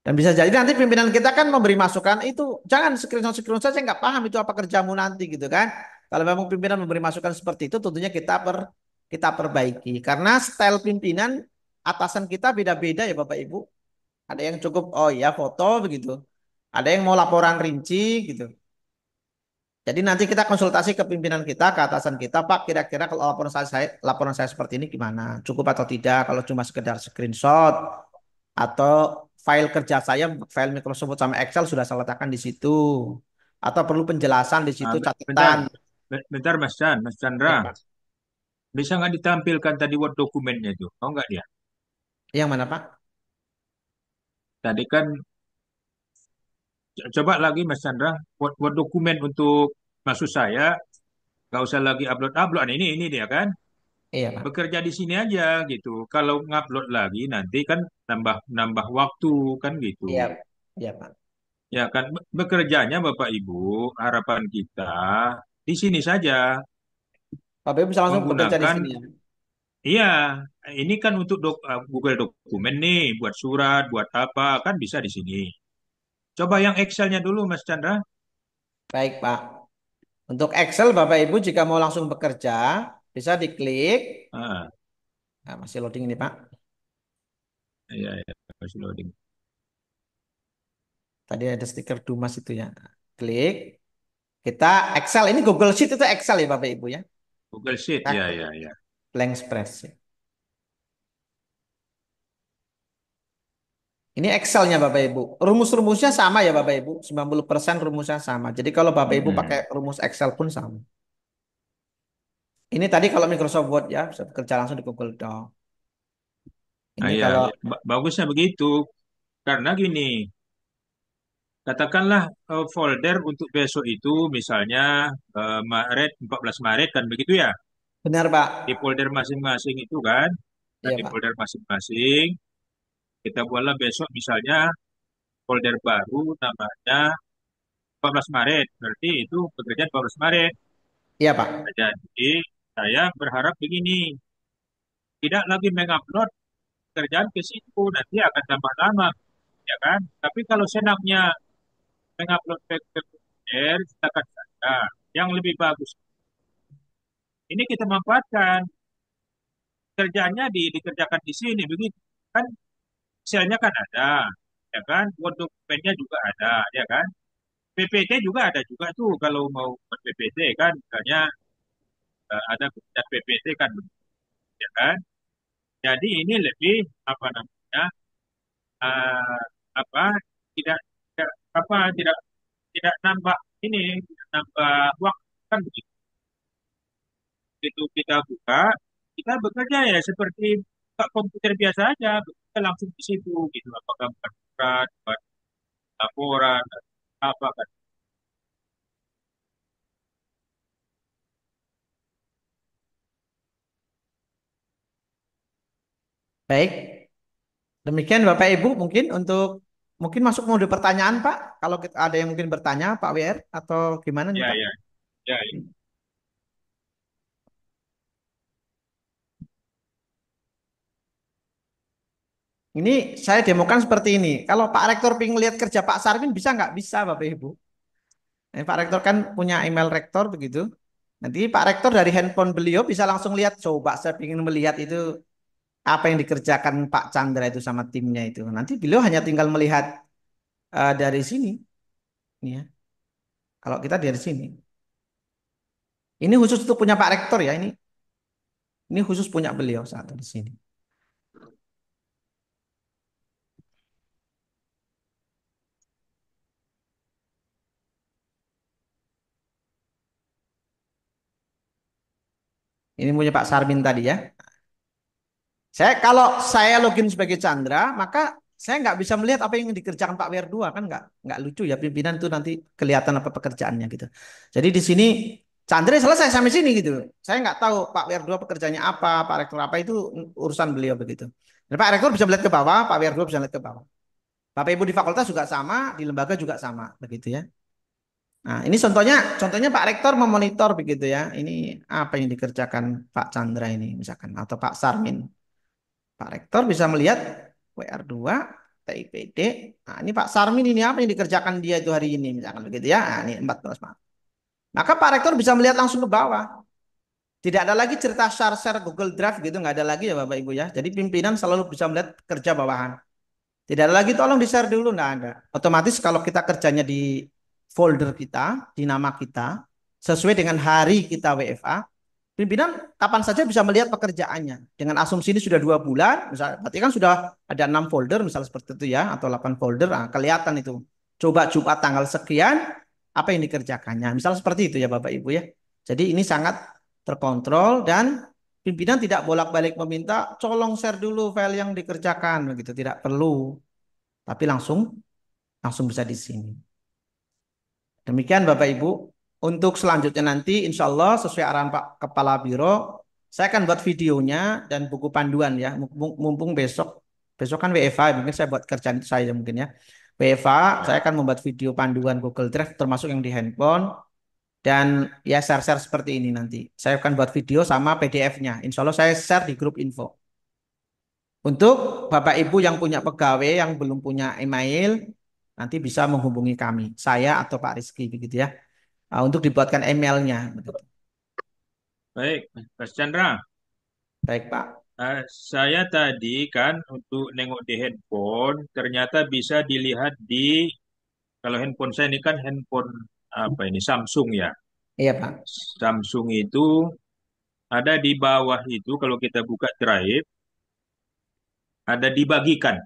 Dan bisa jadi nanti pimpinan kita kan memberi masukan, itu jangan screenshot saya nggak paham itu apa kerjamu nanti gitu kan. Kalau memang pimpinan memberi masukan seperti itu tentunya kita perbaiki. Karena style pimpinan atasan kita beda-beda ya Bapak Ibu. Ada yang cukup oh ya foto begitu. Ada yang mau laporan rinci gitu. Jadi nanti kita konsultasi ke pimpinan kita, ke atasan kita, Pak, kira-kira kalau laporan saya seperti ini gimana? Cukup atau tidak? Kalau cuma sekedar screenshot atau file kerja saya, file Microsoft Word sama Excel sudah saya letakkan di situ. Atau perlu penjelasan di Ah, situ bentar, catatan. bentar Mas Chan, Mas Chandra. Ya, Pak. Bisa nggak ditampilkan tadi Word dokumennya itu? Tahu nggak dia? Yang mana, Pak? Tadi kan, coba lagi Mas Chandra, Word dokumen untuk maksud saya, nggak usah lagi upload-upload. Ini dia kan? Iya, Pak. Bekerja di sini aja gitu. Kalau ngupload lagi nanti kan nambah nambah waktu kan gitu. Iya, iya, Pak. Ya kan bekerjanya Bapak Ibu, harapan kita di sini saja Bapak Ibu bisa langsung bekerja di menggunakan. sini ya. Iya, ini kan untuk Google Dokumen nih, buat surat, buat apa, kan bisa di sini. Coba yang Excelnya dulu, Mas Chandra. Baik, Pak. Untuk Excel Bapak Ibu jika mau langsung bekerja, bisa diklik. Ah, Nah, masih loading ini, Pak. iya, iya, masih loading. Tadi ada stiker Dumas itu ya. Klik. Kita Excel, ini Google Sheet itu Excel ya Bapak Ibu ya. Google Sheet, Kita ya, klik ya, ya. blank spreadsheet. Ini Excelnya Bapak Ibu. Rumus-rumusnya sama ya Bapak Ibu. 90% rumusnya sama. Jadi kalau Bapak Ibu pakai Mm-mm. rumus Excel pun sama. Ini tadi kalau Microsoft Word ya, bisa bekerja langsung di Google Doc. Ah, Ini ya, kalau ya. Bagusnya begitu. Karena gini, katakanlah folder untuk besok itu misalnya Maret, 14 Maret kan begitu ya. benar Pak. Di folder masing-masing itu kan, dan Iya di Pak. folder masing-masing kita buatlah besok misalnya folder baru namanya 14 Maret. Berarti itu pekerjaan 14 Maret. Iya Pak. Jadi saya berharap begini, tidak lagi mengupload pekerjaan ke situ, nanti akan tambah lama, ya kan? Tapi kalau senangnya mengupload ke folder, silakan saja. Yang lebih bagus ini kita manfaatkan kerjanya dikerjakan di sini begitu kan, selnya kan ada, ya kan, Word dokumennya juga ada, ya kan, PPT juga ada juga tuh kalau mau buat PPT kan, misalnya ada kerja PPT kan, ya kan. Jadi ini lebih apa namanya, eh, apa, tidak, tidak apa tidak tidak nambah ini, tidak nambah waktu kan begitu. Itu kita buka, kita bekerja ya seperti buka komputer biasa aja, kita langsung di situ gitu, apakah buat surat, buat laporan, apa kan. Baik. Demikian Bapak Ibu mungkin untuk mungkin masuk mode pertanyaan Pak. Kalau ada yang mungkin bertanya Pak WR atau gimana nih Ya, Pak? ya, ya, ya. Ini saya demokan seperti ini. Kalau Pak Rektor pengen lihat kerja Pak Sarmin bisa nggak? Bisa Bapak Ibu. Ini Pak Rektor kan punya email Rektor begitu. Nanti Pak Rektor dari handphone beliau bisa langsung lihat. Coba saya ingin melihat itu apa yang dikerjakan Pak Chandra itu sama timnya itu. Nanti beliau hanya tinggal melihat dari sini. Ini ya. Kalau kita dari sini. Ini khusus untuk punya Pak Rektor ya. Ini khusus punya beliau saat di sini. Ini punya Pak Sarmin tadi ya. Kalau saya login sebagai Chandra, maka saya nggak bisa melihat apa yang dikerjakan Pak WR2 kan nggak lucu ya pimpinan itu nanti kelihatan apa pekerjaannya gitu. Jadi di sini Chandra selesai sampai sini gitu. Saya nggak tahu Pak WR2 pekerjaannya apa, Pak Rektor apa itu urusan beliau begitu. Dan Pak Rektor bisa melihat ke bawah, Pak WR2 bisa melihat ke bawah. Bapak Ibu di fakultas juga sama, di lembaga juga sama begitu ya. Nah, ini contohnya Pak Rektor memonitor begitu ya. Ini apa yang dikerjakan Pak Chandra ini misalkan atau Pak Sarmin. Pak Rektor bisa melihat WR2, TIPD. Nah, ini Pak Sarmin ini apa yang dikerjakan dia itu hari ini misalkan begitu ya. Nah, ini 14 Maret. Maka Pak Rektor bisa melihat langsung ke bawah. Tidak ada lagi cerita share-share Google Drive gitu, nggak ada lagi ya Bapak Ibu ya. Jadi pimpinan selalu bisa melihat kerja bawahan. Tidak ada lagi tolong di-share dulu, nggak ada. Otomatis kalau kita kerjanya di folder kita, di nama kita, sesuai dengan hari kita WFA, pimpinan kapan saja bisa melihat pekerjaannya. Dengan asumsi ini sudah 2 bulan, misalnya, berarti kan sudah ada 6 folder, misalnya seperti itu ya, atau 8 folder, nah, kelihatan itu. Coba Jumat tanggal sekian, apa yang dikerjakannya. Misalnya seperti itu ya Bapak Ibu ya. Jadi ini sangat terkontrol dan pimpinan tidak bolak-balik meminta, colong share dulu file yang dikerjakan, begitu. Tidak perlu, tapi langsung bisa di sini. Demikian Bapak Ibu. Untuk selanjutnya nanti insya Allah sesuai arahan Pak Kepala Biro, saya akan buat videonya dan buku panduan ya. Mumpung besok kan WFA, mungkin saya buat kerjaan itu saya mungkin ya. WFA, saya akan membuat video panduan Google Drive termasuk yang di handphone. Dan ya share-share seperti ini nanti. Saya akan buat video sama PDF-nya. Insya Allah saya share di grup info. Untuk Bapak Ibu yang punya pegawai yang belum punya email, nanti bisa menghubungi kami, saya atau Pak Rizky begitu ya. Untuk dibuatkan emailnya. Begitu. Baik, Mas Chandra. Baik Pak. Saya tadi kan untuk nengok di handphone, ternyata bisa dilihat di, kalau handphone saya ini kan handphone apa ini, Samsung ya. Iya Pak. Samsung itu ada di bawah itu, kalau kita buka Drive, ada dibagikan.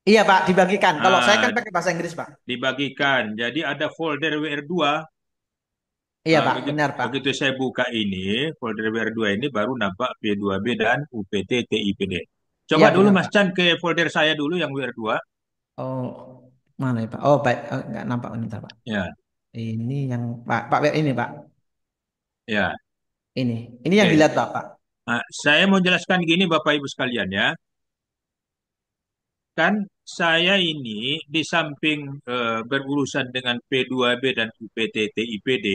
Iya Pak, dibagikan. Kalau saya kan Ah, pakai bahasa Inggris Pak. dibagikan. Jadi ada folder WR2. Iya Pak, Begitu, benar Pak. begitu saya buka ini, folder WR2 ini baru nampak P2B dan UPT TIPD. Coba Iya dulu benar Mas Pak. Chan ke folder saya dulu yang WR2. Oh, mana ya Pak? Oh, baik. Oh, nggak nampak bentar Pak. Ya, Ini yang Pak ini Pak. ya. Ini yang Oke. dilihat Bapak. Saya mau jelaskan gini Bapak Ibu sekalian ya. Kan saya ini di samping berurusan dengan P2B dan UPT TIPD,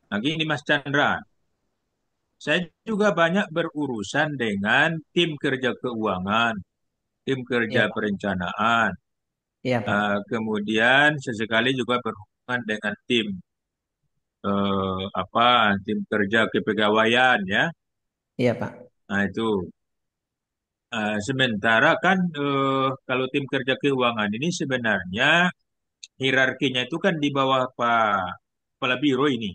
nah gini Mas Chandra, saya juga banyak berurusan dengan tim kerja keuangan, tim kerja Iya Pak. perencanaan, Iya Pak. kemudian sesekali juga berhubungan dengan tim apa, tim kerja kepegawaian ya. Iya Pak. Nah itu. Sementara kan kalau tim kerja keuangan ini sebenarnya hierarkinya itu kan di bawah Pak Kepala Biro ini.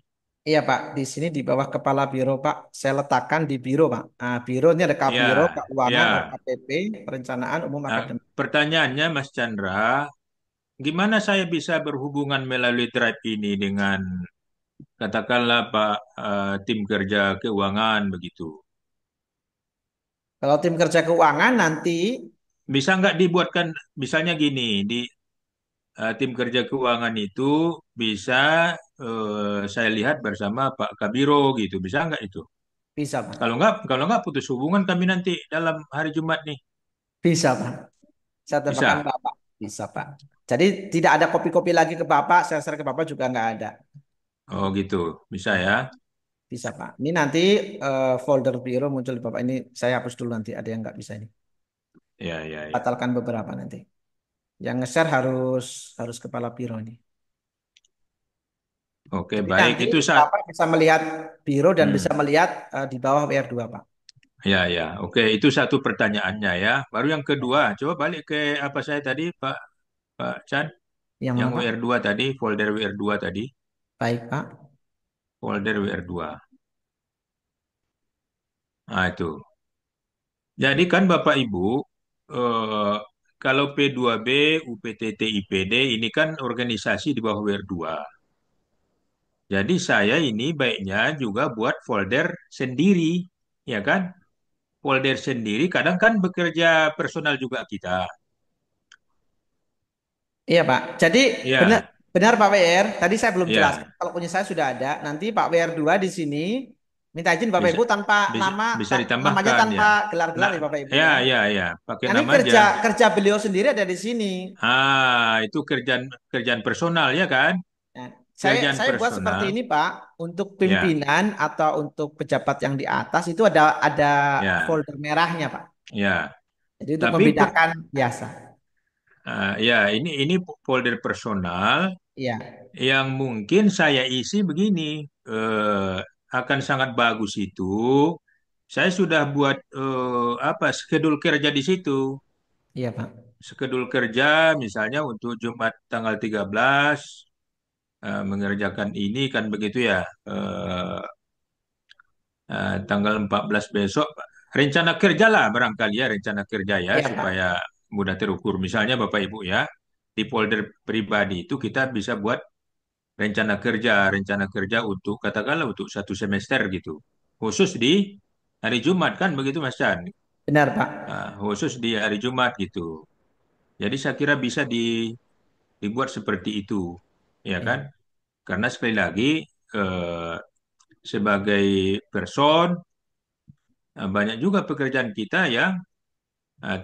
Iya Pak. Di sini di bawah kepala biro Pak. Saya letakkan di biro Pak. Biro ini ada Kabiro, Ya, Keuangan, ya. LKPP, Perencanaan Umum Nah, Akademik. pertanyaannya Mas Chandra, gimana saya bisa berhubungan melalui Drive ini dengan katakanlah Pak tim kerja keuangan begitu? Kalau tim kerja keuangan nanti Bisa nggak dibuatkan misalnya gini, di tim kerja keuangan itu bisa saya lihat bersama Pak Kabiro gitu, bisa nggak itu? bisa Pak. Kalau nggak putus hubungan kami nanti dalam hari Jumat nih. Bisa Pak. Saya tebakan Bisa. Bapak. Bisa Pak. Jadi tidak ada kopi-kopi lagi ke Bapak, share-share ke Bapak juga nggak ada. Oh gitu, bisa Ya, ya. bisa Pak. Ini nanti folder biro muncul di Bapak ini. Saya hapus dulu nanti. Ada yang nggak bisa ini. Ya, ya, ya. Batalkan beberapa nanti. Yang nge-share harus kepala biro ini. Oke, Jadi baik. nanti Itu saat. Bapak bisa melihat biro dan bisa Hmm. melihat di bawah WR2 Pak. Ya, ya. Oke, itu satu pertanyaannya ya. Baru yang kedua, coba balik ke apa saya tadi, Pak Chan, Yang yang mana Pak? WR2 tadi, folder WR2 tadi, Baik Pak. folder WR2. Nah, itu. Jadi kan Bapak Ibu, eh, kalau P2B, UPTT, IPD ini kan organisasi di bawah WR2. Jadi saya ini baiknya juga buat folder sendiri, ya kan? Folder sendiri, kadang kan bekerja personal juga kita. Iya Pak. Jadi benar Ya, benar Pak WR. Tadi saya belum jelaskan. ya, Kalau punya saya sudah ada. Nanti Pak WR2 di sini minta izin Bapak bisa, Ibu tanpa bisa, nama bisa namanya ditambahkan tanpa ya. gelar-gelar Nah, ya Bapak Ibu ya, ya. ya, ya, pakai Nah, ini nama aja. kerja kerja beliau sendiri ada di sini. Itu kerjaan kerjaan personal ya kan? Nah, saya Kerjaan saya buat seperti personal, ini Pak. Untuk ya, pimpinan atau untuk pejabat yang di atas itu ada ya, folder merahnya Pak. ya. Jadi untuk Tapi membedakan biasa. ya ini folder personal Iya, yang mungkin saya isi begini, eh, akan sangat bagus itu. Saya sudah buat apa schedule kerja di situ. iya Pak. Schedule kerja misalnya untuk Jumat tanggal 13 mengerjakan ini kan begitu ya. Tanggal 14 besok rencana kerja lah barangkali ya, rencana kerja ya Iya Pak. supaya mudah terukur. Misalnya Bapak Ibu ya, di folder pribadi itu kita bisa buat rencana kerja untuk katakanlah untuk satu semester gitu. Khusus di hari Jumat kan begitu Mas Chan. Benar Pak. Khusus di hari Jumat gitu. Jadi saya kira bisa dibuat seperti itu, ya kan? Iya. Karena sekali lagi eh, sebagai person banyak juga pekerjaan kita yang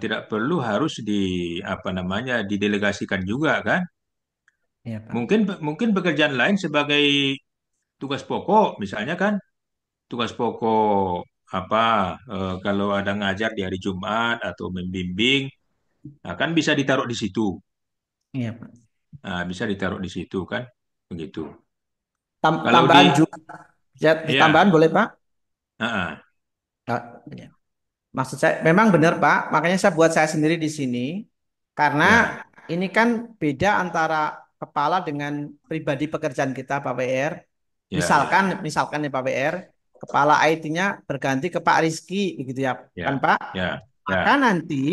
tidak perlu harus di apa namanya didelegasikan juga kan? Iya, Pak. Mungkin mungkin pekerjaan lain sebagai tugas pokok, misalnya kan tugas pokok apa kalau ada ngajar di hari Jumat atau membimbing, nah, kan bisa ditaruh di situ. Iya, Pak. Nah, bisa ditaruh di situ kan, begitu. Tam- Kalau di, tambahan juga, ya, ya, tambahan boleh, Pak? ah, ah, Ah, ya. Maksud saya memang benar Pak, makanya saya buat saya sendiri di sini karena ya, ini kan beda antara kepala dengan pribadi pekerjaan kita Pak PR. ya, ya, Misalkan nih Pak PR, kepala IT-nya berganti ke Pak Rizky begitu ya kan ya, Pak? ya, Maka ya, nanti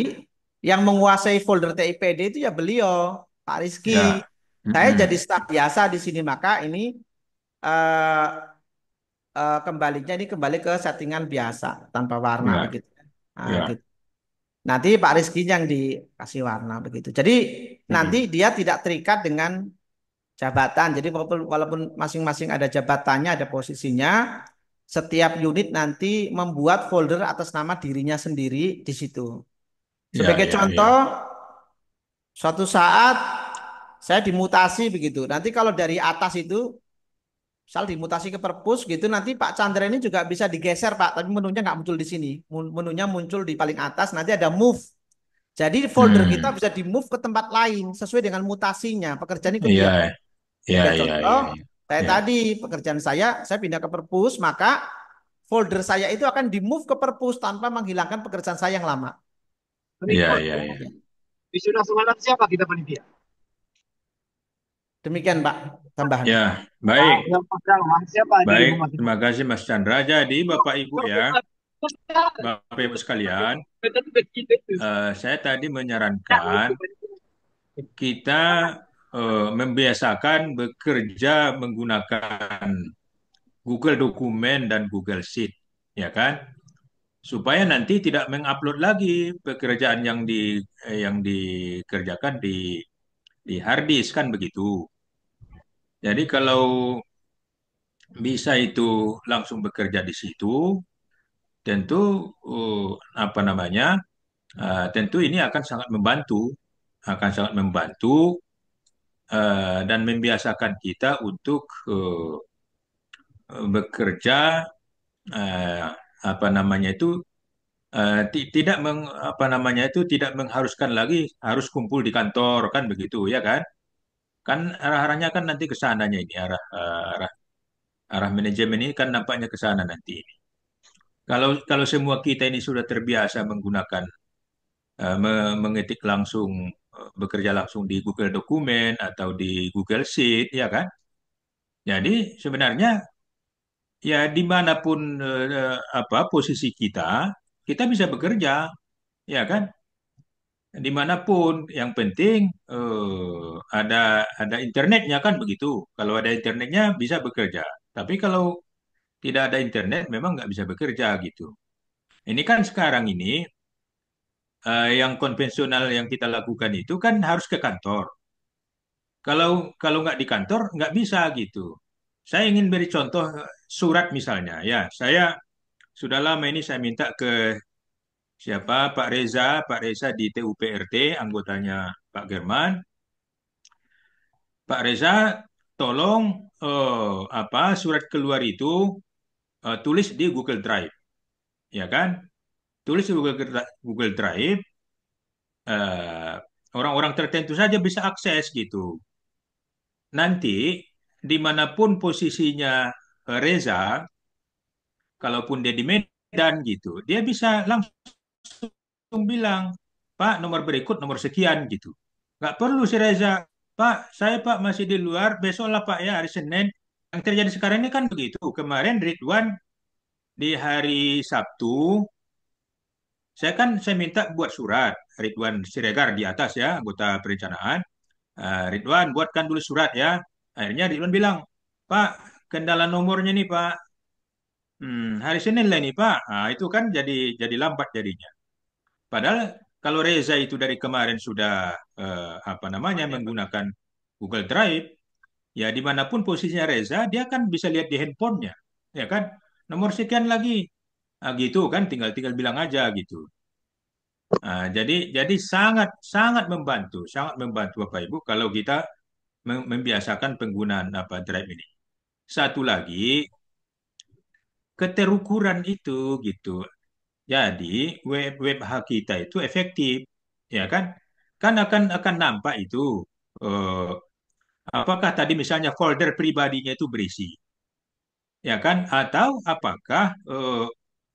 yang menguasai folder TIPD itu ya beliau Pak Rizky. ya, Saya jadi mm-mm. staf biasa di sini maka ini eh, kembalinya ini kembali ke settingan biasa tanpa warna Ya, begitu. Nah, ya, gitu. Nanti Pak Rizky yang dikasih warna begitu. Jadi nanti mm-mm. dia tidak terikat dengan jabatan. Jadi walaupun masing-masing ada jabatannya, ada posisinya, setiap unit nanti membuat folder atas nama dirinya sendiri di situ. Ya, Sebagai ya, contoh, ya, suatu saat saya dimutasi begitu. Nanti kalau dari atas itu, misal dimutasi ke perpus gitu, nanti Pak Chandra ini juga bisa digeser Pak, tapi menunya nggak muncul di sini. Menunya muncul di paling atas, nanti ada move. Jadi folder kita hmm. bisa di move ke tempat lain sesuai dengan mutasinya. Pekerjaan ikut dia. Ya, ya, Sebagai ya, contoh, ya, ya, saya ya, tadi pekerjaan saya pindah ke perpus, maka folder saya itu akan di move ke perpus tanpa menghilangkan pekerjaan saya yang lama. ya, ya, ya. Ya. Wisuda semalam siapa kita panitia? Demikian Pak tambahan. Ya, Nah, baik, yang pegang siapa dari baik. Humas itu? Terima kasih Mas Chandra. Jadi Bapak Ibu ya, Bapak Ibu sekalian, saya tadi menyarankan kita membiasakan bekerja menggunakan Google Dokumen dan Google Sheet, ya kan? Supaya nanti tidak mengupload lagi pekerjaan yang dikerjakan di hard disk kan begitu. Jadi kalau bisa itu langsung bekerja di situ, tentu apa namanya? Tentu ini akan sangat membantu dan membiasakan kita untuk bekerja eh, apa namanya itu tidak apa namanya itu tidak mengharuskan lagi harus kumpul di kantor kan begitu ya kan? Kan arah-arahnya kan nanti ke sananya ini arah arah manajemen ini kan nampaknya ke sana nanti. Kalau kalau semua kita ini sudah terbiasa menggunakan mengetik langsung bekerja langsung di Google Dokumen atau di Google Sheet ya kan? Jadi sebenarnya ya dimanapun apa posisi kita, kita bisa bekerja ya kan? Dimanapun yang penting ada internetnya kan begitu. Kalau ada internetnya bisa bekerja. Tapi kalau tidak ada internet memang nggak bisa bekerja gitu. Ini kan sekarang ini yang konvensional yang kita lakukan itu kan harus ke kantor. Kalau kalau nggak di kantor nggak bisa gitu. Saya ingin beri contoh surat misalnya. Ya, saya sudah lama ini saya minta ke siapa Pak Reza di TUPRT, anggotanya Pak German. Pak Reza, tolong apa surat keluar itu tulis di Google Drive, ya kan? Tulis di Google Drive, eh, orang-orang tertentu saja bisa akses gitu. Nanti dimanapun posisinya Reza, kalaupun dia di Medan gitu, dia bisa langsung bilang, Pak nomor berikut nomor sekian gitu. Nggak perlu si Reza, Pak saya Pak masih di luar, besoklah Pak ya hari Senin. Yang terjadi sekarang ini kan begitu. Kemarin Ridwan di hari Sabtu, saya minta buat surat Ridwan Siregar di atas ya, anggota perencanaan. Ridwan buatkan dulu surat ya. Akhirnya Ridwan bilang, Pak, kendala nomornya nih Pak. Hari Senin lah nih Pak. Itu kan jadi lambat jadinya. Padahal kalau Reza itu dari kemarin sudah apa namanya menggunakan Google Drive, ya dimanapun posisinya Reza, dia kan bisa lihat di handphonenya, ya kan? Nomor sekian lagi, gitu kan? Tinggal tinggal bilang aja gitu. Jadi sangat sangat membantu Bapak Ibu kalau kita membiasakan penggunaan apa drive ini. Satu lagi, keterukuran itu gitu. Jadi web hak kita itu efektif, ya kan? Kan akan nampak itu eh, apakah tadi misalnya folder pribadinya itu berisi, ya kan? Atau apakah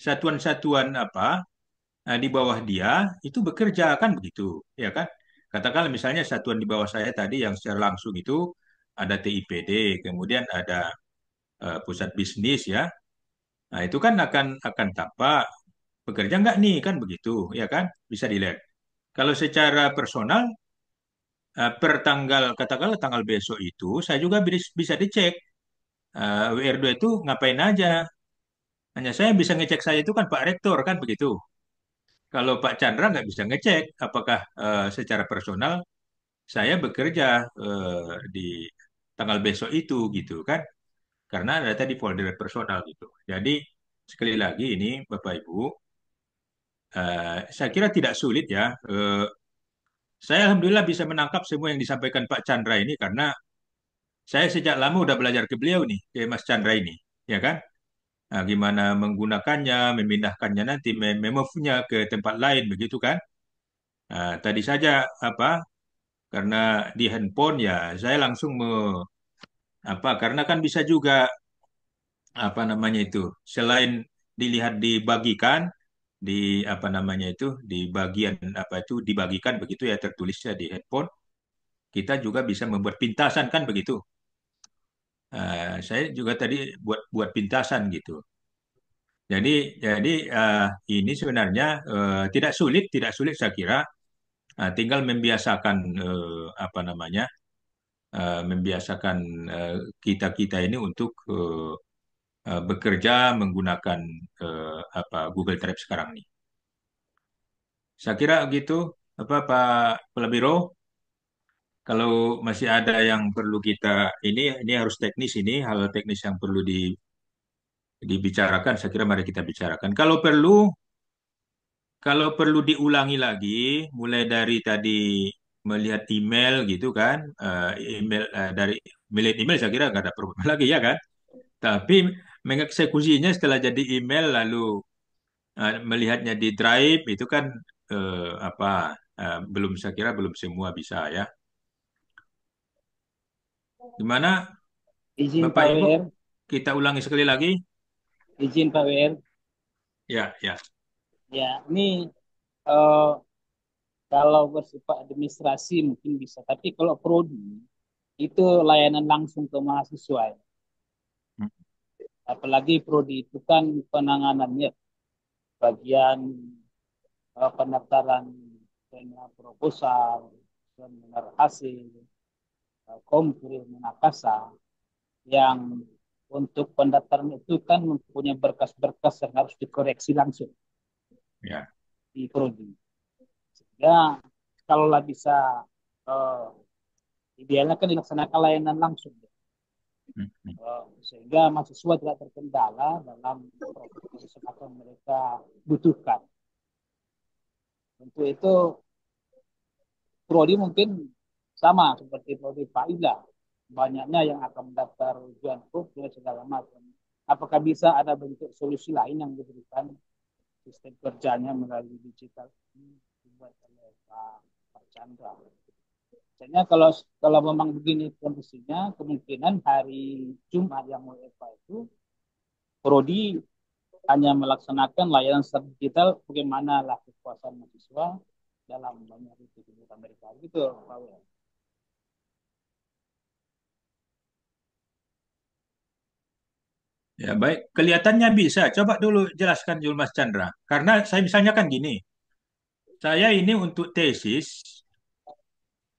satuan-satuan apa di bawah dia itu bekerja kan begitu, ya kan? Katakanlah misalnya satuan di bawah saya tadi yang secara langsung itu ada TIPD, kemudian ada pusat bisnis ya. Nah, itu kan akan tampak bekerja nggak nih kan begitu, ya kan? Bisa dilihat. Kalau secara personal per tanggal katakanlah tanggal besok itu saya juga bisa dicek WR2 itu ngapain aja. Hanya saya bisa ngecek saya itu kan Pak Rektor kan begitu. Kalau Pak Chandra nggak bisa ngecek apakah secara personal saya bekerja di tanggal besok itu gitu kan. Karena ada tadi folder personal gitu. Jadi sekali lagi ini Bapak Ibu, saya kira tidak sulit ya. Saya alhamdulillah bisa menangkap semua yang disampaikan Pak Chandra ini karena saya sejak lama udah belajar ke beliau nih, ke Mas Chandra ini, ya kan? Nah, gimana menggunakannya, memindahkannya nanti, memove-nya ke tempat lain, begitu kan? Nah, tadi saja apa? Karena di handphone ya, saya langsung apa? Karena kan bisa juga apa namanya itu, selain dilihat dibagikan di apa namanya itu, di bagian apa itu dibagikan begitu ya tertulisnya di handphone, kita juga bisa membuat pintasan kan begitu. Saya juga tadi buat buat pintasan gitu. Jadi jadi ini sebenarnya tidak sulit saya kira. Tinggal membiasakan apa namanya membiasakan kita kita ini untuk bekerja menggunakan apa Google Drive sekarang nih. Saya kira gitu apa Pak Pelabiro. Kalau masih ada yang perlu kita ini harus teknis ini hal teknis yang perlu dibicarakan. Saya kira mari kita bicarakan. Kalau perlu diulangi lagi, mulai dari tadi melihat email gitu kan, email dari melihat email saya kira nggak ada problem lagi ya kan. Tapi mengeksekusinya setelah jadi email lalu melihatnya di Drive itu kan apa belum saya kira belum semua bisa ya. Gimana Izin Bapak Pak Ibu? WR, Kita ulangi sekali lagi. izin Pak WR. Ya, ya. Ya, ini eh, kalau bersifat administrasi mungkin bisa, tapi kalau prodi itu layanan langsung ke mahasiswa. Ya. Apalagi prodi itu kan penanganannya bagian pendaftaran seminar proposal, seminar hasil, komplit, munakasa, yang untuk pendaftaran itu kan mempunyai berkas-berkas yang harus dikoreksi langsung Ya. di prodi. Sehingga kalaulah bisa eh, idealnya kan dilaksanakan layanan langsung. Sehingga mahasiswa tidak terkendala dalam proses yang akan mereka butuhkan. Untuk itu prodi mungkin sama seperti prodi Pak Ida. Banyaknya yang akan mendaftar ujian dan segala macam. Apakah bisa ada bentuk solusi lain yang diberikan sistem kerjanya melalui digital ini dibuat oleh Pak Chandra. Misalnya kalau memang begini kondisinya, kemungkinan hari Jumat yang WFH itu prodi hanya melaksanakan layanan secara digital bagaimana lah kekuasaan mahasiswa dalam banyak itu kegiatan mereka gitu Pak W. Ya, baik. Kelihatannya bisa. Coba dulu jelaskan dulu Mas Chandra. Karena saya misalnya kan gini, saya ini untuk tesis,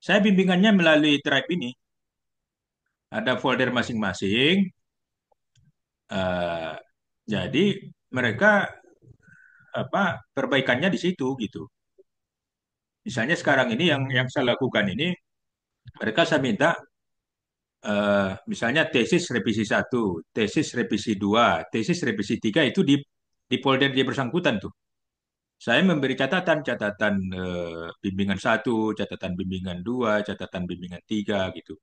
saya bimbingannya melalui Drive ini. Ada folder masing-masing. eh, jadi mereka apa perbaikannya di situ gitu. Misalnya sekarang ini yang saya lakukan ini, mereka saya minta misalnya tesis revisi satu, tesis revisi 2, tesis revisi 3 itu di folder dia bersangkutan tuh. Saya memberi catatan-catatan bimbingan satu, catatan bimbingan 2, catatan bimbingan 3 gitu.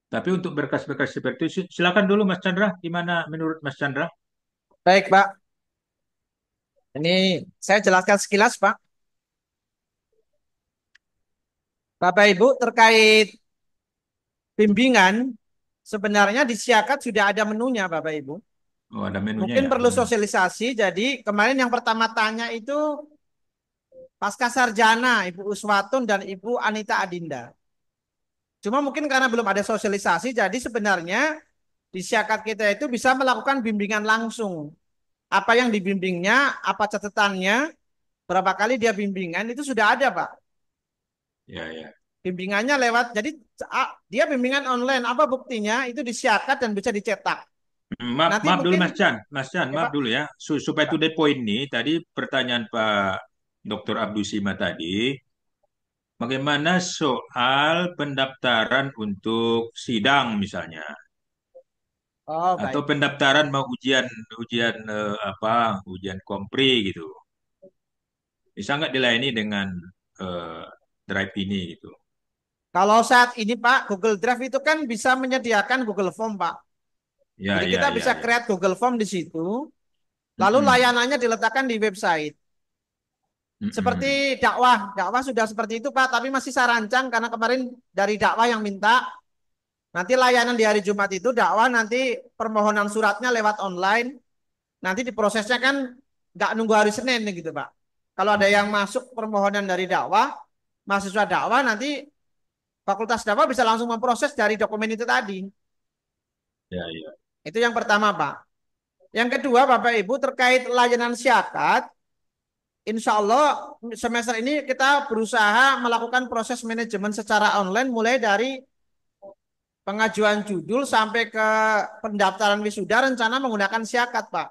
Tapi untuk berkas-berkas seperti itu, silakan dulu Mas Chandra. Gimana menurut Mas Chandra? Baik, Pak. Ini saya jelaskan sekilas, Pak. Bapak Ibu terkait bimbingan, sebenarnya di Siakat sudah ada menunya, Bapak Ibu. Oh, ada menunya Mungkin ya. perlu sosialisasi. Jadi kemarin yang pertama tanya itu Pasca Sarjana, Ibu Uswatun dan Ibu Anita Adinda. Cuma mungkin karena belum ada sosialisasi, jadi sebenarnya di Siakat kita itu bisa melakukan bimbingan langsung. Apa yang dibimbingnya, apa catatannya, berapa kali dia bimbingan, itu sudah ada, Pak. Ya, ya. Bimbingannya lewat, jadi dia bimbingan online, apa buktinya? Itu disiakat dan bisa dicetak. Maaf, Nanti maaf dulu mungkin, Mas Chan, ya maaf Pak, dulu ya. Supaya to the point nih, tadi pertanyaan Pak Dr. Abdusima tadi, bagaimana soal pendaftaran untuk sidang misalnya, oh atau baik. pendaftaran mau ujian ujian apa, ujian kompri gitu, bisa nggak dilayani dengan eh, Drive ini gitu? Kalau saat ini Pak, Google Drive itu kan bisa menyediakan Google Form Pak. Ya, Jadi ya, kita ya, bisa ya. create Google Form di situ, lalu Mm-mm. layanannya diletakkan di website. Mm-mm. Seperti dakwah, dakwah sudah seperti itu Pak, tapi masih saya rancang karena kemarin dari dakwah yang minta, nanti layanan di hari Jumat itu dakwah nanti permohonan suratnya lewat online, nanti diprosesnya kan nggak nunggu hari Senin nih gitu Pak. Kalau ada yang masuk permohonan dari dakwah, mahasiswa dakwah nanti fakultas dakwah bisa langsung memproses dari dokumen itu tadi. Ya, ya. Itu yang pertama Pak. Yang kedua Bapak Ibu terkait layanan syakat, insya Allah semester ini kita berusaha melakukan proses manajemen secara online mulai dari pengajuan judul sampai ke pendaftaran wisuda rencana menggunakan syakat Pak.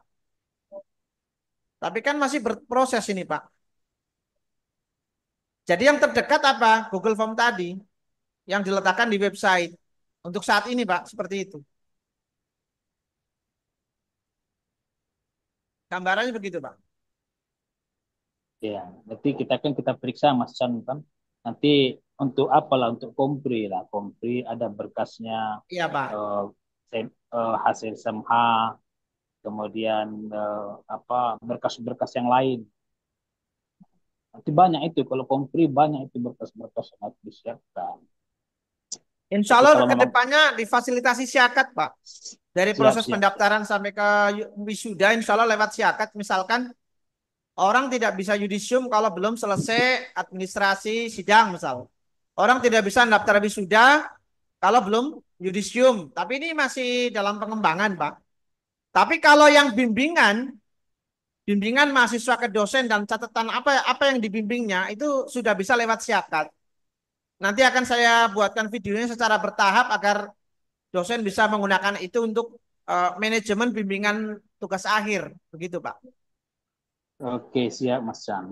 Tapi kan masih berproses ini Pak. Jadi yang terdekat apa? Google Form tadi yang diletakkan di website. Untuk saat ini Pak, seperti itu. Gambarannya begitu Pak. Ya, nanti kita periksa Mas Chan kan. Nanti untuk apalah untuk kompri lah, kompri ada berkasnya, Iya Pak. eh, hasil SMH, kemudian apa berkas-berkas yang lain. Nanti banyak itu kalau kompri banyak itu berkas-berkas yang harus disiapkan. Insya Tapi Allah kalau ke memang depannya difasilitasi syakat Pak. Dari proses siap-siap, pendaftaran sampai ke wisuda insya Allah lewat syakat. Misalkan orang tidak bisa yudisium kalau belum selesai administrasi sidang misal. Orang tidak bisa daftar wisuda kalau belum yudisium. Tapi ini masih dalam pengembangan Pak. Tapi kalau yang bimbingan mahasiswa ke dosen dan catatan apa yang dibimbingnya itu sudah bisa lewat syakat. Nanti akan saya buatkan videonya secara bertahap agar dosen bisa menggunakan itu untuk manajemen bimbingan tugas akhir, begitu Pak. oke siap Mas Chan.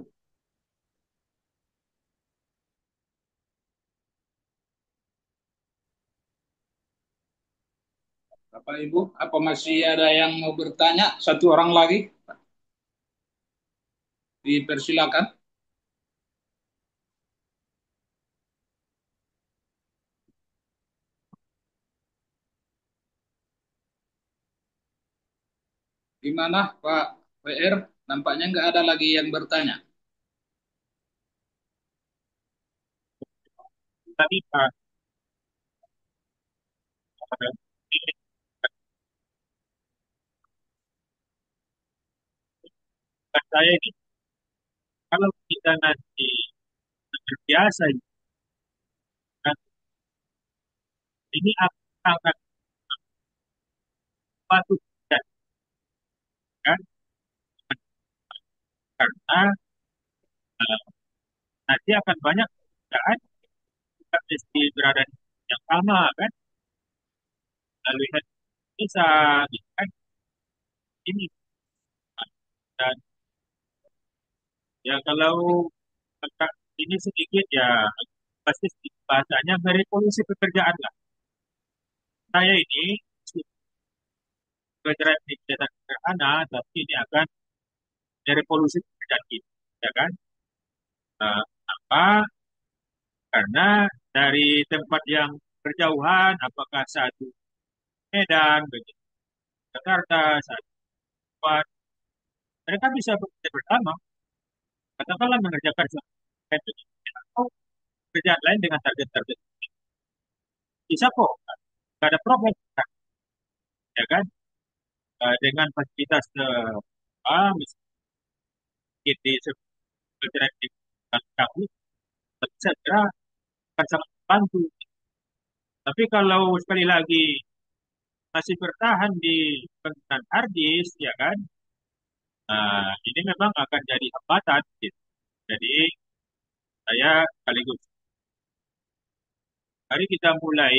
Bapak Ibu, apa masih ada yang mau bertanya? Satu orang lagi, dipersilakan. Gimana Pak PR? Nampaknya nggak ada lagi yang bertanya. Tadi Pak, saya ini kalau kita nanti terbiasa kan, ini akan sangat patuh dan kan karena eh, nanti akan banyak pekerjaan kita mesti berada di yang sama kan, lalu bisa gitu kan ini. Dan ya kalau agak ini sedikit ya pasti bahasanya merevolusi pekerjaan lah. Saya ini bergerak di kegiatan sederhana, tapi ini akan merevolusi pekerjaan kita, ya kan? Apa? Karena dari tempat yang berjauhan, apakah satu Medan, begitu, Jakarta, satu tempat, mereka bisa bekerja bersama, katakanlah mengerjakan suatu atau pekerjaan lain dengan target-target. Bisa kok, nggak ada problem, ya kan? Dengan fasilitas misalnya di sebuah di kamu, saya kira akan sangat membantu. Tapi kalau sekali lagi masih bertahan di penggunaan hard disk, ya kan? Ini memang akan jadi hambatan. Gitu. Jadi saya sekaligus mari kita mulai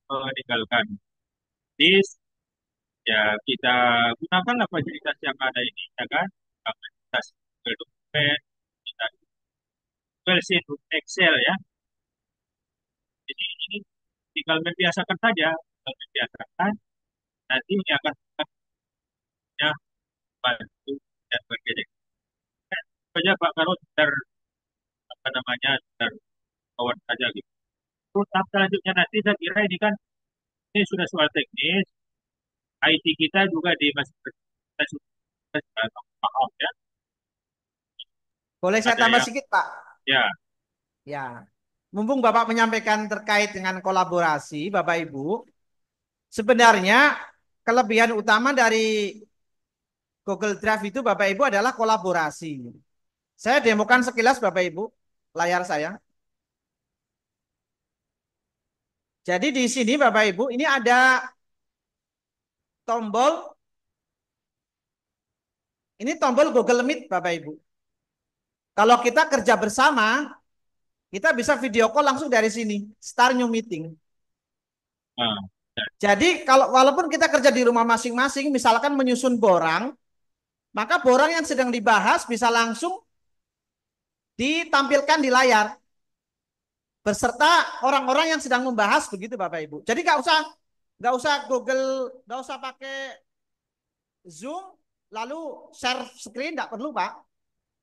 meninggalkan disk, ya kita gunakanlah fasilitas yang ada ini, ya kan? Fasilitas Google Document, kita Google Sheet, Excel, ya. Jadi ini tinggal membiasakan saja, tinggal membiasakan. Nanti ini akan ya, bantu dan bekerja. Saja Pak Karot apa namanya kawan saja gitu. Terus tahap selanjutnya nanti saya kira ini kan ini sudah soal teknis, IT kita juga di masih kita sudah paham ya. Boleh saya Ada tambah yang sedikit, Pak? ya Ya. Mumpung Bapak menyampaikan terkait dengan kolaborasi, Bapak Ibu, sebenarnya kelebihan utama dari Google Drive itu Bapak Ibu adalah kolaborasi. Saya demokan sekilas Bapak Ibu layar saya. Jadi di sini Bapak Ibu ini ada tombol, ini tombol Google Meet Bapak Ibu. Kalau kita kerja bersama, kita bisa video call langsung dari sini, start new meeting. ah, Jadi kalau walaupun kita kerja di rumah masing-masing, misalkan menyusun borang, maka borang yang sedang dibahas bisa langsung ditampilkan di layar beserta orang-orang yang sedang membahas begitu Bapak Ibu. Jadi nggak usah Google, nggak usah pakai Zoom lalu share screen, nggak perlu Pak.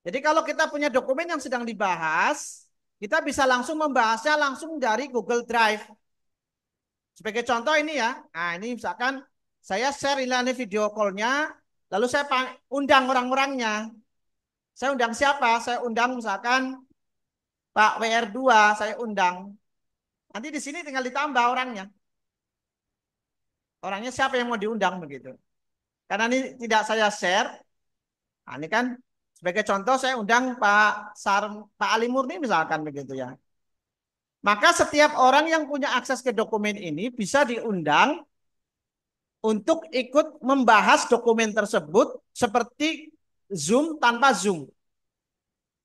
Jadi kalau kita punya dokumen yang sedang dibahas, kita bisa langsung membahasnya langsung dari Google Drive. Sebagai contoh ini ya, nah ini misalkan saya share ini video call-nya, lalu saya undang orang-orangnya. Saya undang siapa? Saya undang misalkan Pak WR2, saya undang. Nanti di sini tinggal ditambah orangnya. Orangnya siapa yang mau diundang begitu. Karena ini tidak saya share. Nah, ini kan sebagai contoh saya undang Pak Ali Murni misalkan begitu ya. Maka setiap orang yang punya akses ke dokumen ini bisa diundang untuk ikut membahas dokumen tersebut seperti Zoom tanpa Zoom.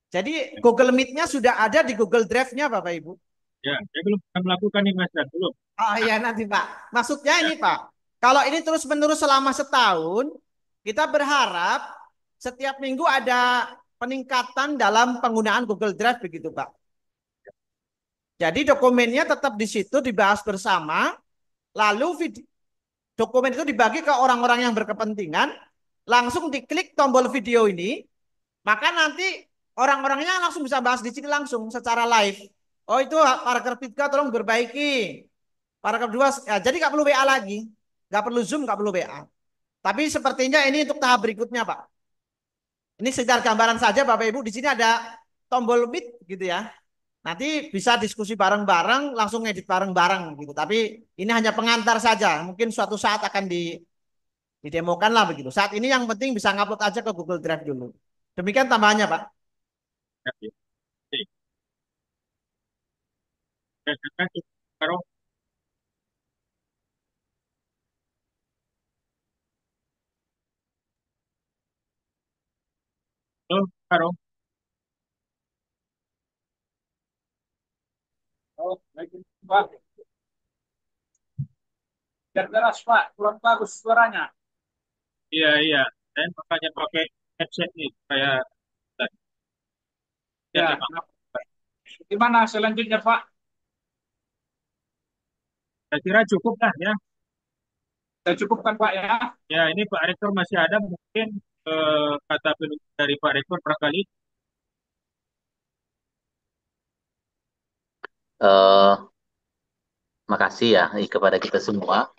Jadi Google Meet-nya sudah ada di Google Drive-nya Bapak Ibu. ya, saya belum pernah melakukan ini Mas Dan, belum. Oh iya nanti Pak. Maksudnya ini Pak, kalau ini terus-menerus selama setahun, kita berharap setiap minggu ada peningkatan dalam penggunaan Google Drive begitu Pak. Jadi dokumennya tetap di situ dibahas bersama, lalu dokumen itu dibagi ke orang-orang yang berkepentingan, langsung diklik tombol video ini, maka nanti orang-orangnya langsung bisa bahas di sini langsung secara live. Oh itu paragraf 3 tolong diperbaiki. Paragraf 2, ya, jadi nggak perlu WA lagi. Nggak perlu Zoom, nggak perlu WA. Tapi sepertinya ini untuk tahap berikutnya Pak. Ini sekedar gambaran saja Bapak Ibu. Di sini ada tombol Meet gitu ya. Nanti bisa diskusi bareng-bareng, langsung edit bareng-bareng gitu. Tapi ini hanya pengantar saja. Mungkin suatu saat akan didemokan lah begitu. Saat ini yang penting bisa ngupload aja ke Google Drive dulu. Demikian tambahannya Pak. Ya, ya. Oke. Terima kasih, Karo. Halo, Karo. Oh, baik Pak. Biar keras Pak, kurang bagus suaranya. Iya, iya. Saya makanya pakai headset nih supaya Ya, memang gimana selanjutnya Pak? saya kira cukup lah ya. Saya cukupkan Pak ya. Ya, ini Pak Rektor masih ada mungkin kata penutup dari Pak Rektor barangkali. Eh, makasih ya kepada kita semua.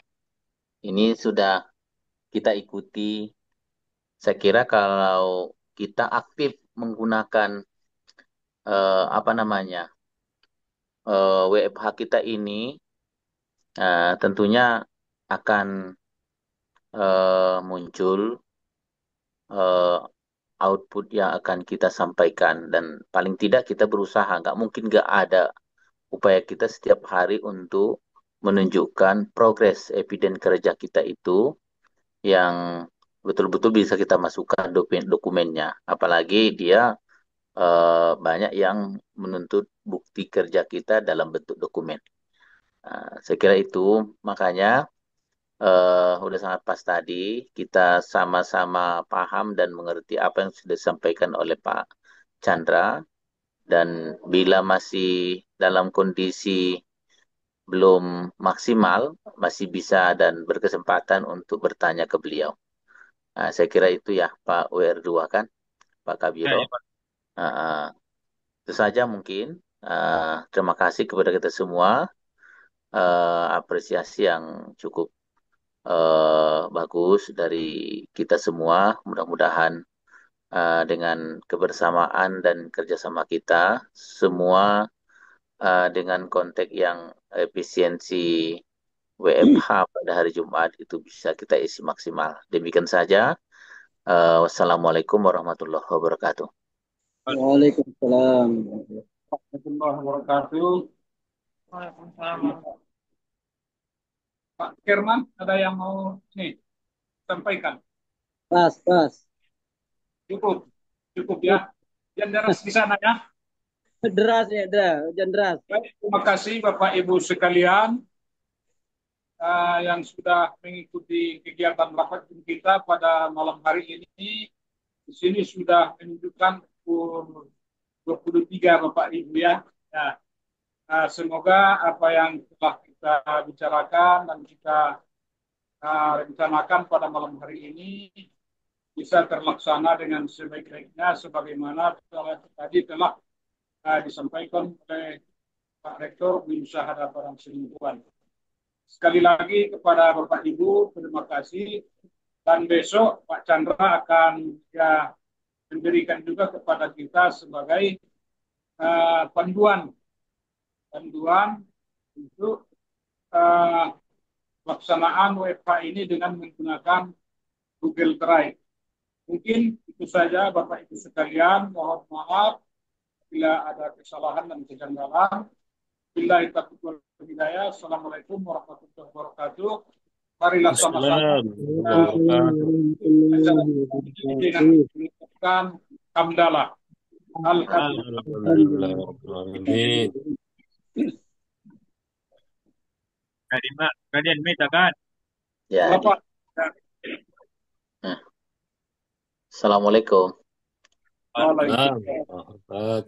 Ini sudah kita ikuti. Saya kira kalau kita aktif menggunakan apa namanya WFH kita ini, tentunya akan muncul eh, output yang akan kita sampaikan dan paling tidak kita berusaha. Nggak mungkin nggak ada upaya kita setiap hari untuk menunjukkan progres eviden kerja kita itu yang betul-betul bisa kita masukkan dokumennya. Apalagi dia banyak yang menuntut bukti kerja kita dalam bentuk dokumen. Saya kira itu makanya udah sangat pas tadi kita sama-sama paham dan mengerti apa yang sudah disampaikan oleh Pak Chandra dan bila masih dalam kondisi belum maksimal masih bisa dan berkesempatan untuk bertanya ke beliau. Saya kira itu ya Pak WR2 kan, Pak Ya, Kabiro. ya, Pak. Uh, itu saja mungkin. Terima kasih kepada kita semua. Apresiasi yang cukup bagus dari kita semua. Mudah-mudahan dengan kebersamaan dan kerjasama kita semua dengan konteks yang efisiensi WFH pada hari Jumat itu bisa kita isi maksimal. Demikian saja. Wassalamualaikum warahmatullahi wabarakatuh. Waalaikumsalam. Warahmatullahi wabarakatuh. Pak Firman, ada yang mau nih sampaikan? Pas, pas. Cukup, cukup ya. Yang deras di sana ya. Deras ya, hujan deras. Baik, terima kasih Bapak Ibu sekalian yang sudah mengikuti kegiatan rapat kita pada malam hari ini. Di sini sudah menunjukkan pukul 23 Bapak Ibu ya. Ya. Semoga apa yang telah kita bicarakan dan kita rencanakan pada malam hari ini bisa terlaksana dengan sebaik-baiknya sebagaimana tadi telah disampaikan oleh Pak Rektor Bim Syahada Barang Selingkuhan. Sekali lagi kepada Bapak Ibu, terima kasih. Dan besok Pak Chandra akan ya, memberikan juga kepada kita sebagai panduan untuk pelaksanaan WFH ini dengan menggunakan Google Drive. Mungkin itu saja Bapak Ibu sekalian. Mohon maaf bila ada kesalahan dan kejanggalan. Bila itu hidayah. Assalamualaikum warahmatullahi wabarakatuh. Marilah sama-sama dengan mengucapkan hamdalah. Alhamdulillah. Kalian minta kan? Ya. Assalamualaikum. Waalaikumsalam.